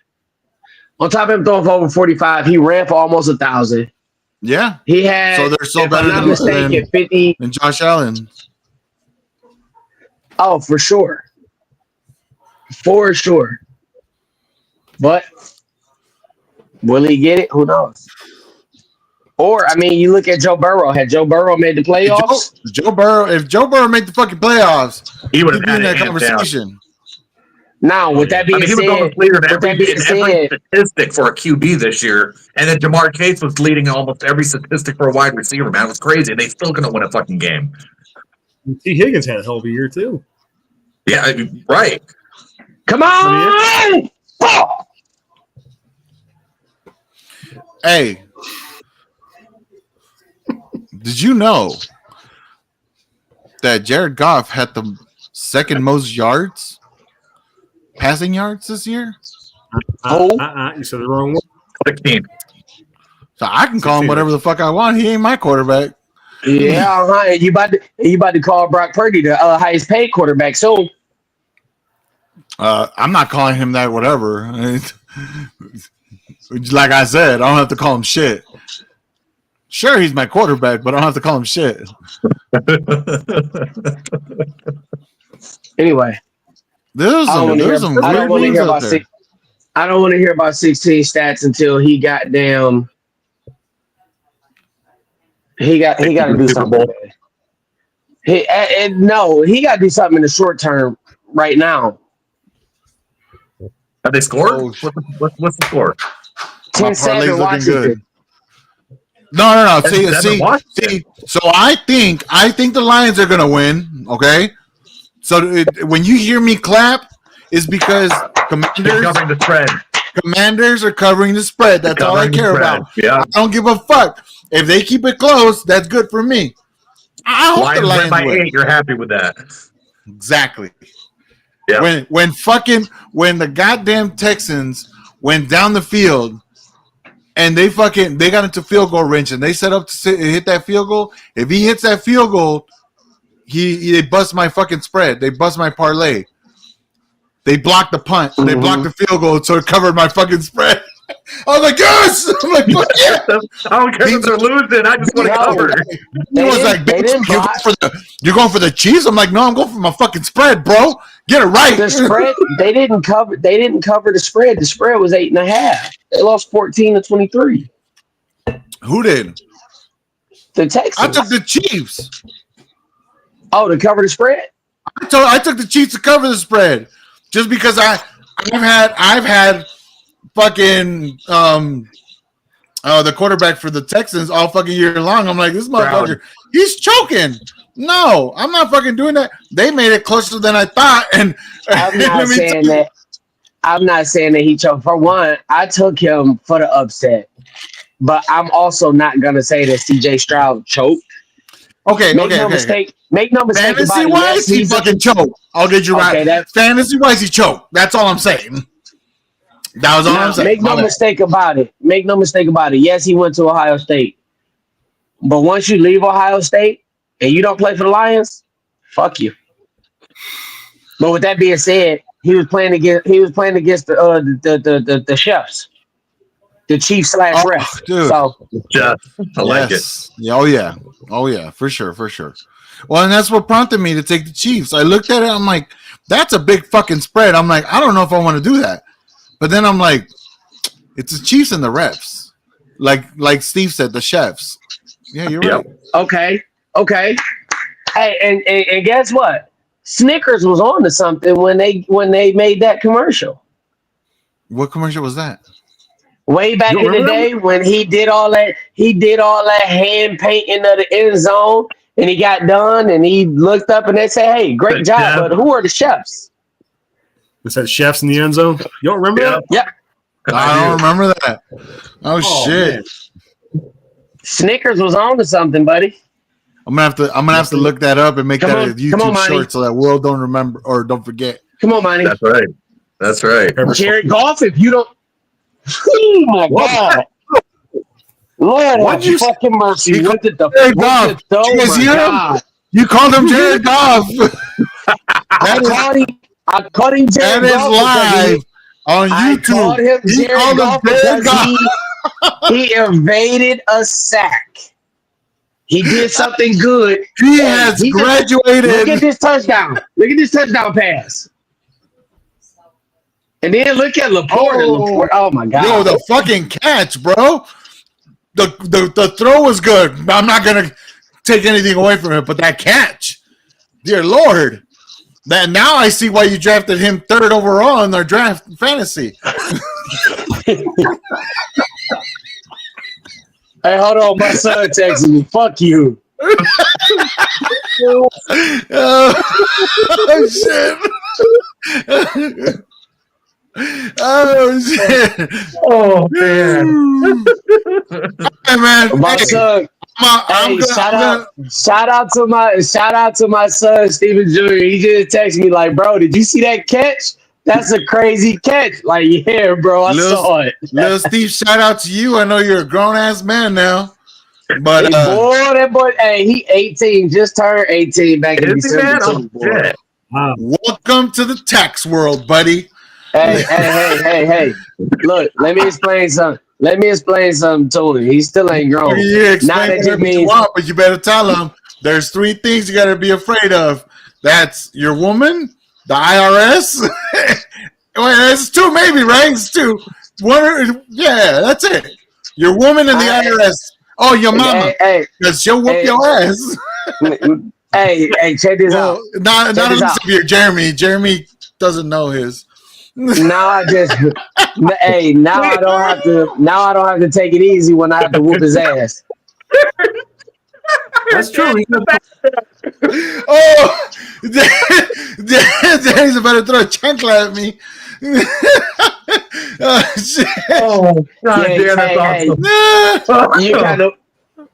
[SPEAKER 4] On top of him throwing for over 45, he ran for almost 1,000.
[SPEAKER 1] Yeah.
[SPEAKER 4] He had,
[SPEAKER 1] so they're so better
[SPEAKER 4] than 50
[SPEAKER 1] than Josh Allen.
[SPEAKER 4] Oh, for sure. For sure. But will he get it? Who knows? Or, I mean, you look at Joe Burrow. Had Joe Burrow made the playoffs?
[SPEAKER 1] If Joe Burrow made the fucking playoffs,
[SPEAKER 2] he would have had
[SPEAKER 1] that conversation.
[SPEAKER 4] Now, with that being said,
[SPEAKER 2] he was almost leader in every statistic for a QB this year, and then Jamar Chase was leading almost every statistic for a wide receiver. Man, it was crazy. They still couldn't win a fucking game.
[SPEAKER 3] T. Higgins had a hell of a year too.
[SPEAKER 2] Yeah, right.
[SPEAKER 4] Come on!
[SPEAKER 1] Hey, did you know that Jared Goff had the second most passing yards this year?
[SPEAKER 3] You said the wrong one.
[SPEAKER 2] 16.
[SPEAKER 1] So I can call him whatever the fuck I want. He ain't my quarterback.
[SPEAKER 4] Yeah, you about to call Brock Purdy the highest paid quarterback soon.
[SPEAKER 1] I'm not calling him that. Whatever. Like I said, I don't have to call him shit. Sure, he's my quarterback, but I don't have to call him shit.
[SPEAKER 4] Anyway,
[SPEAKER 1] there's some weird things out there.
[SPEAKER 4] I don't want to hear about 16 stats until he goddamn. He got to do something. He got to do something in the short term right now.
[SPEAKER 2] Have they scored? What's the score?
[SPEAKER 4] 10-7 Washington.
[SPEAKER 1] No. See. So I think the Lions are gonna win. Okay. So when you hear me clap, it's because Commanders are covering the spread. That's all I care about.
[SPEAKER 2] Yeah.
[SPEAKER 1] I don't give a fuck. If they keep it close, that's good for me. I hope the Lions
[SPEAKER 2] win by
[SPEAKER 1] win.
[SPEAKER 2] 8. You're happy with that.
[SPEAKER 1] Exactly.
[SPEAKER 2] Yeah.
[SPEAKER 1] When the goddamn Texans went down the field and they got into field goal range and they set up to hit that field goal. If he hits that field goal, they bust my fucking spread. They bust my parlay. They blocked the punt. They blocked the field goal, so it covered my fucking spread. I was like, yes! I'm like, fuck yeah!
[SPEAKER 2] I don't care if they're losing. I just want to cover.
[SPEAKER 1] He was like, you're going for the Chiefs? I'm like, no, I'm going for my fucking spread, bro. Get it right.
[SPEAKER 4] The spread, they didn't cover the spread. The spread was 8.5. They lost 14-23.
[SPEAKER 1] Who did?
[SPEAKER 4] The Texans.
[SPEAKER 1] I took the Chiefs.
[SPEAKER 4] Oh, to cover the spread?
[SPEAKER 1] I took the Chiefs to cover the spread. Just because I've had fucking the quarterback for the Texans all fucking year long. I'm like, this motherfucker, he's choking. No, I'm not fucking doing that. They made it closer than I thought. And
[SPEAKER 4] I'm not saying that. I'm not saying that he choked. For one, I took him for the upset. But I'm also not gonna say that CJ Stroud choked.
[SPEAKER 1] Okay.
[SPEAKER 4] Make no mistake
[SPEAKER 1] Fantasy wise, he fucking choked. I'll get you right. Fantasy wise, he choked. That's all I'm saying. That was all I'm saying.
[SPEAKER 4] Make no mistake about it. Make no mistake about it. Yes, he went to Ohio State. But once you leave Ohio State and you don't play for the Lions, fuck you. But with that being said, he was playing against the Chefs. the chief / ref.
[SPEAKER 1] dude.
[SPEAKER 4] So
[SPEAKER 2] Yeah, I like it.
[SPEAKER 1] Yeah, oh yeah, for sure. Well, and that's what prompted me to take the Chiefs. I looked at it, I'm like, that's a big fucking spread. I'm like, I don't know if I want to do that. But then I'm like, it's the Chiefs and the refs. Like Steve said, the chefs. Yeah, you're right.
[SPEAKER 4] okay. Hey, and guess what? Snickers was on to something when they made that commercial.
[SPEAKER 1] What commercial was that?
[SPEAKER 4] Way back in the day when he did all that hand painting of the end zone, and he got done, and he looked up and they said, "Hey, great job, but who are the chefs?"
[SPEAKER 3] It said chefs in the end zone. You don't remember that?
[SPEAKER 4] Yep.
[SPEAKER 1] I don't remember that. Oh shit!
[SPEAKER 3] Man.
[SPEAKER 4] Snickers was on to something, buddy.
[SPEAKER 1] I'm gonna have to look that up and make
[SPEAKER 4] Come
[SPEAKER 1] that
[SPEAKER 4] on,
[SPEAKER 1] a YouTube
[SPEAKER 4] Monty.
[SPEAKER 1] short so that world don't remember or don't forget.
[SPEAKER 4] Come on, Monty.
[SPEAKER 2] That's right.
[SPEAKER 4] Jared Goff, if you don't. Oh my God. Lord,
[SPEAKER 1] What'd you
[SPEAKER 4] fucking mercy.
[SPEAKER 1] He
[SPEAKER 4] What did the
[SPEAKER 1] Jared Goff.
[SPEAKER 4] Oh
[SPEAKER 1] You guys
[SPEAKER 4] my
[SPEAKER 1] hear him?
[SPEAKER 4] God.
[SPEAKER 1] You called him Jared Goff.
[SPEAKER 4] I caught him Jared
[SPEAKER 1] That is
[SPEAKER 4] Goff
[SPEAKER 1] live on
[SPEAKER 4] I
[SPEAKER 1] YouTube.
[SPEAKER 4] called him
[SPEAKER 1] He
[SPEAKER 4] Jared
[SPEAKER 1] called him
[SPEAKER 4] Goff
[SPEAKER 1] Jared
[SPEAKER 4] because
[SPEAKER 1] Goff.
[SPEAKER 4] he evaded a sack. He did something good.
[SPEAKER 1] He has graduated.
[SPEAKER 4] Look at this touchdown. Look at this touchdown pass. And then look at Laporte. Oh my God.
[SPEAKER 1] Yo, the fucking catch, bro. The throw was good. I'm not gonna take anything away from it, but that catch, dear Lord. That now I see why you drafted him 3rd overall in our draft fantasy.
[SPEAKER 4] Hey, hold on. My son texted me. Fuck you.
[SPEAKER 1] Oh shit. Oh shit!
[SPEAKER 2] Oh man!
[SPEAKER 1] Hey man,
[SPEAKER 4] My son. Shout out to my son Steven Jr. He just texted me like, bro, did you see that catch? That's a crazy catch. Like, yeah, bro, I saw it.
[SPEAKER 1] Little Steve, shout out to you. I know you're a grown ass man now, but
[SPEAKER 4] hey, that boy, hey, he 18, just turned 18 back in December.
[SPEAKER 1] Welcome to the tax world, buddy.
[SPEAKER 4] Hey. Look, let me explain something. To him. He still ain't grown.
[SPEAKER 1] You explain whatever you want, but you better tell him there's 3 things you got to be afraid of. That's your woman, the IRS. Well, it's 2 maybe, right? It's 2. Yeah, that's it. Your woman and the IRS. Oh, your mama. Because she'll whoop your ass.
[SPEAKER 4] hey, check this out.
[SPEAKER 1] Not unless you're Jeremy. Jeremy doesn't know his.
[SPEAKER 4] Now I don't have to take it easy when I have to whoop his ass.
[SPEAKER 3] That's true.
[SPEAKER 1] Oh, Danny's about to throw a chancla at me. Oh shit!
[SPEAKER 2] Oh God, that's
[SPEAKER 4] awesome.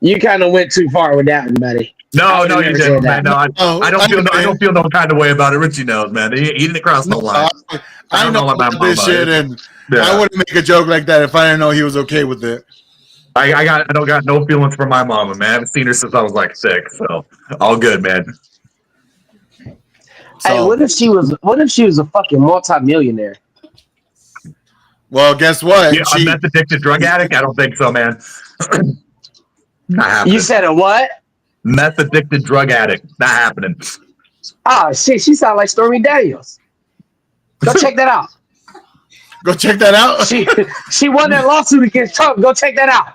[SPEAKER 4] You kind of went too far with that one, buddy.
[SPEAKER 2] No, you didn't, man. No, I don't feel no kind of way about it. Richie knows, man. He didn't cross no line.
[SPEAKER 1] I know about this shit, and I wouldn't make a joke like that if I didn't know he was okay with it.
[SPEAKER 2] I don't got no feelings for my mama, man. I haven't seen her since I was like 6, so all good, man.
[SPEAKER 4] Hey, what if she was a fucking multimillionaire?
[SPEAKER 1] Well, guess what?
[SPEAKER 2] Yeah, a meth addicted drug addict? I don't think so, man. Not happening.
[SPEAKER 4] You said a what?
[SPEAKER 2] Meth addicted drug addict. Not happening.
[SPEAKER 4] Oh shit, she sounds like Stormy Daniels. Go check that out.
[SPEAKER 1] Go check that out.
[SPEAKER 4] She won that lawsuit against Trump. Go check that out.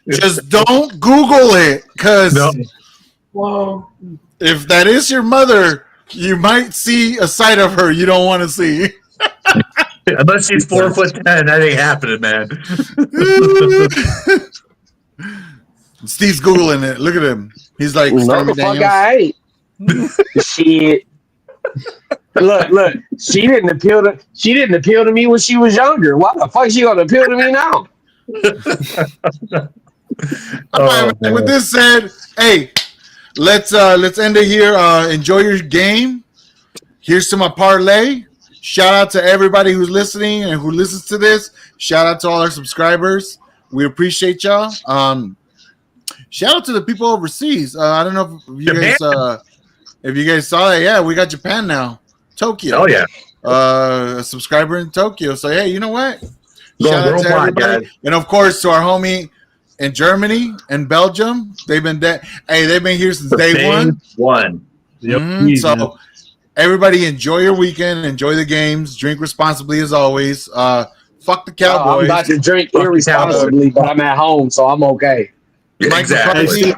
[SPEAKER 1] Just don't Google it, because if that is your mother, you might see a side of her you don't want to see.
[SPEAKER 2] Unless she's 4'10", that ain't happening, man.
[SPEAKER 1] Steve's Googling it. Look at him. He's like,
[SPEAKER 4] Stormy Daniels. Shit. Look. She didn't appeal to me when she was younger. Why the fuck is she gonna appeal to me now?
[SPEAKER 1] With this said, hey, let's end it here. Enjoy your game. Here's to my parlay. Shout out to everybody who's listening and who listens to this. Shout out to all our subscribers. We appreciate y'all. Shout out to the people overseas. I don't know if you guys saw that. Yeah, we got Japan now. Tokyo.
[SPEAKER 2] Oh yeah.
[SPEAKER 1] a subscriber in Tokyo. So hey, you know what?
[SPEAKER 2] Going
[SPEAKER 1] Shout out to
[SPEAKER 2] worldwide,
[SPEAKER 1] everybody,
[SPEAKER 2] guys.
[SPEAKER 1] and of course to our homie in Germany and Belgium. They've been they've been here since day one.
[SPEAKER 3] Yep.
[SPEAKER 1] Mhm. So everybody enjoy your weekend, enjoy the games, drink responsibly as always. Fuck the
[SPEAKER 4] I'm
[SPEAKER 1] Cowboys.
[SPEAKER 4] about to drink
[SPEAKER 2] Fuck the
[SPEAKER 4] irresponsibly, but I'm at home, so I'm okay.
[SPEAKER 1] Mike
[SPEAKER 2] Exactly.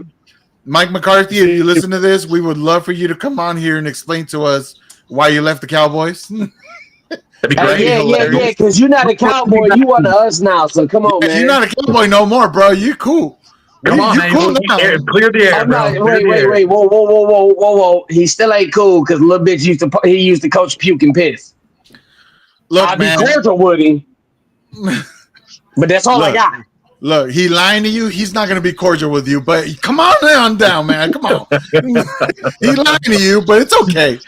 [SPEAKER 1] McCarthy, if you listen to this, we would love for you to come on here and explain to us why you left the Cowboys.
[SPEAKER 2] That'd be
[SPEAKER 4] Hey,
[SPEAKER 2] great.
[SPEAKER 4] yeah, because you're not a cowboy. You one of us now, so come on, man.
[SPEAKER 1] You're not a Cowboy no more, bro. You cool.
[SPEAKER 2] Come on,
[SPEAKER 1] you
[SPEAKER 2] man.
[SPEAKER 1] cool now.
[SPEAKER 2] Clear the air,
[SPEAKER 4] I'm
[SPEAKER 2] bro.
[SPEAKER 4] not. Wait. Whoa. He still ain't cool because little bitch used to coach puke and piss.
[SPEAKER 1] Look,
[SPEAKER 4] I'd be
[SPEAKER 1] man.
[SPEAKER 4] cordial with him, but that's all I
[SPEAKER 1] Look.
[SPEAKER 4] got.
[SPEAKER 1] Look, he lying to you. He's not going to be cordial with you, but come on down, man. Come on. He lying to you, but it's okay.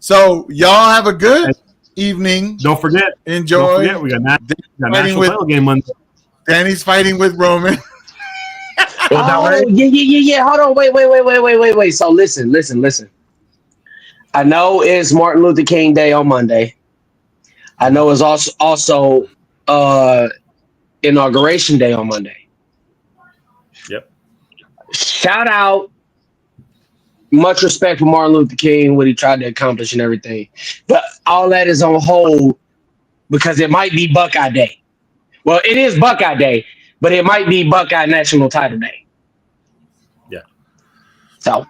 [SPEAKER 1] So y'all have a good evening.
[SPEAKER 3] Don't forget.
[SPEAKER 1] Enjoy.
[SPEAKER 3] We got national
[SPEAKER 1] with-
[SPEAKER 3] title game Monday.
[SPEAKER 1] Danny's fighting with Roman.
[SPEAKER 4] Oh, yeah. Hold on. Wait. So listen. I know it's Martin Luther King Day on Monday. I know it's also Inauguration Day on Monday.
[SPEAKER 3] Yep.
[SPEAKER 4] Shout out. Much respect for Martin Luther King, what he tried to accomplish and everything. But all that is on hold because it might be Buckeye Day. Well, it is Buckeye Day, but it might be Buckeye National Title Day.
[SPEAKER 3] Yeah.
[SPEAKER 4] So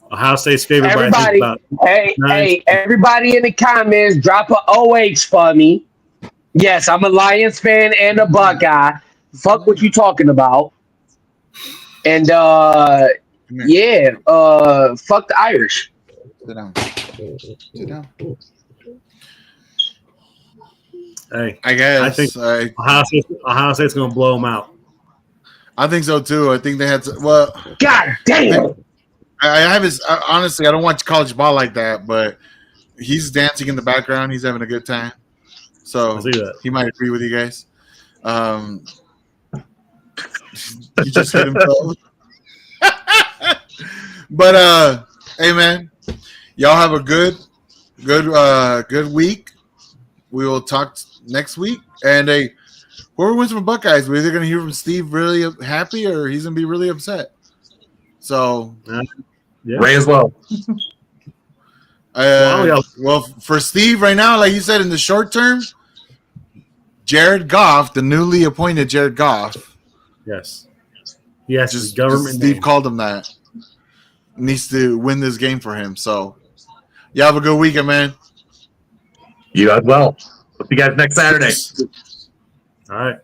[SPEAKER 3] Ohio State's favorite by I think about
[SPEAKER 4] everybody in the comments, drop a OH for me. Yes, I'm a Lions fan and a Buckeye. Fuck what you talking about. And fuck the Irish.
[SPEAKER 1] Sit down.
[SPEAKER 3] Hey,
[SPEAKER 1] I guess.
[SPEAKER 3] I think Ohio State's going to blow them out.
[SPEAKER 1] I think so too. I think they had to. Well,
[SPEAKER 4] God damn.
[SPEAKER 1] Honestly, I don't watch college ball like that, but he's dancing in the background. He's having a good time. So
[SPEAKER 3] I see that.
[SPEAKER 1] he might agree with you guys. You just hit himself. But hey man, y'all have a good week. We will talk next week. And hey, whoever wins from Buckeyes, we're either gonna hear from Steve really happy or he's gonna be really upset. So
[SPEAKER 2] Ray as well.
[SPEAKER 1] Well, for Steve right now, like you said, in the short term, Jared Goff, the newly appointed Jared Goff.
[SPEAKER 3] Yes. Yes, just government.
[SPEAKER 1] Steve
[SPEAKER 3] name.
[SPEAKER 1] called him that. Needs to win this game for him. So, you have a good weekend, man.
[SPEAKER 2] You as well. See you guys next Saturday.
[SPEAKER 3] All right.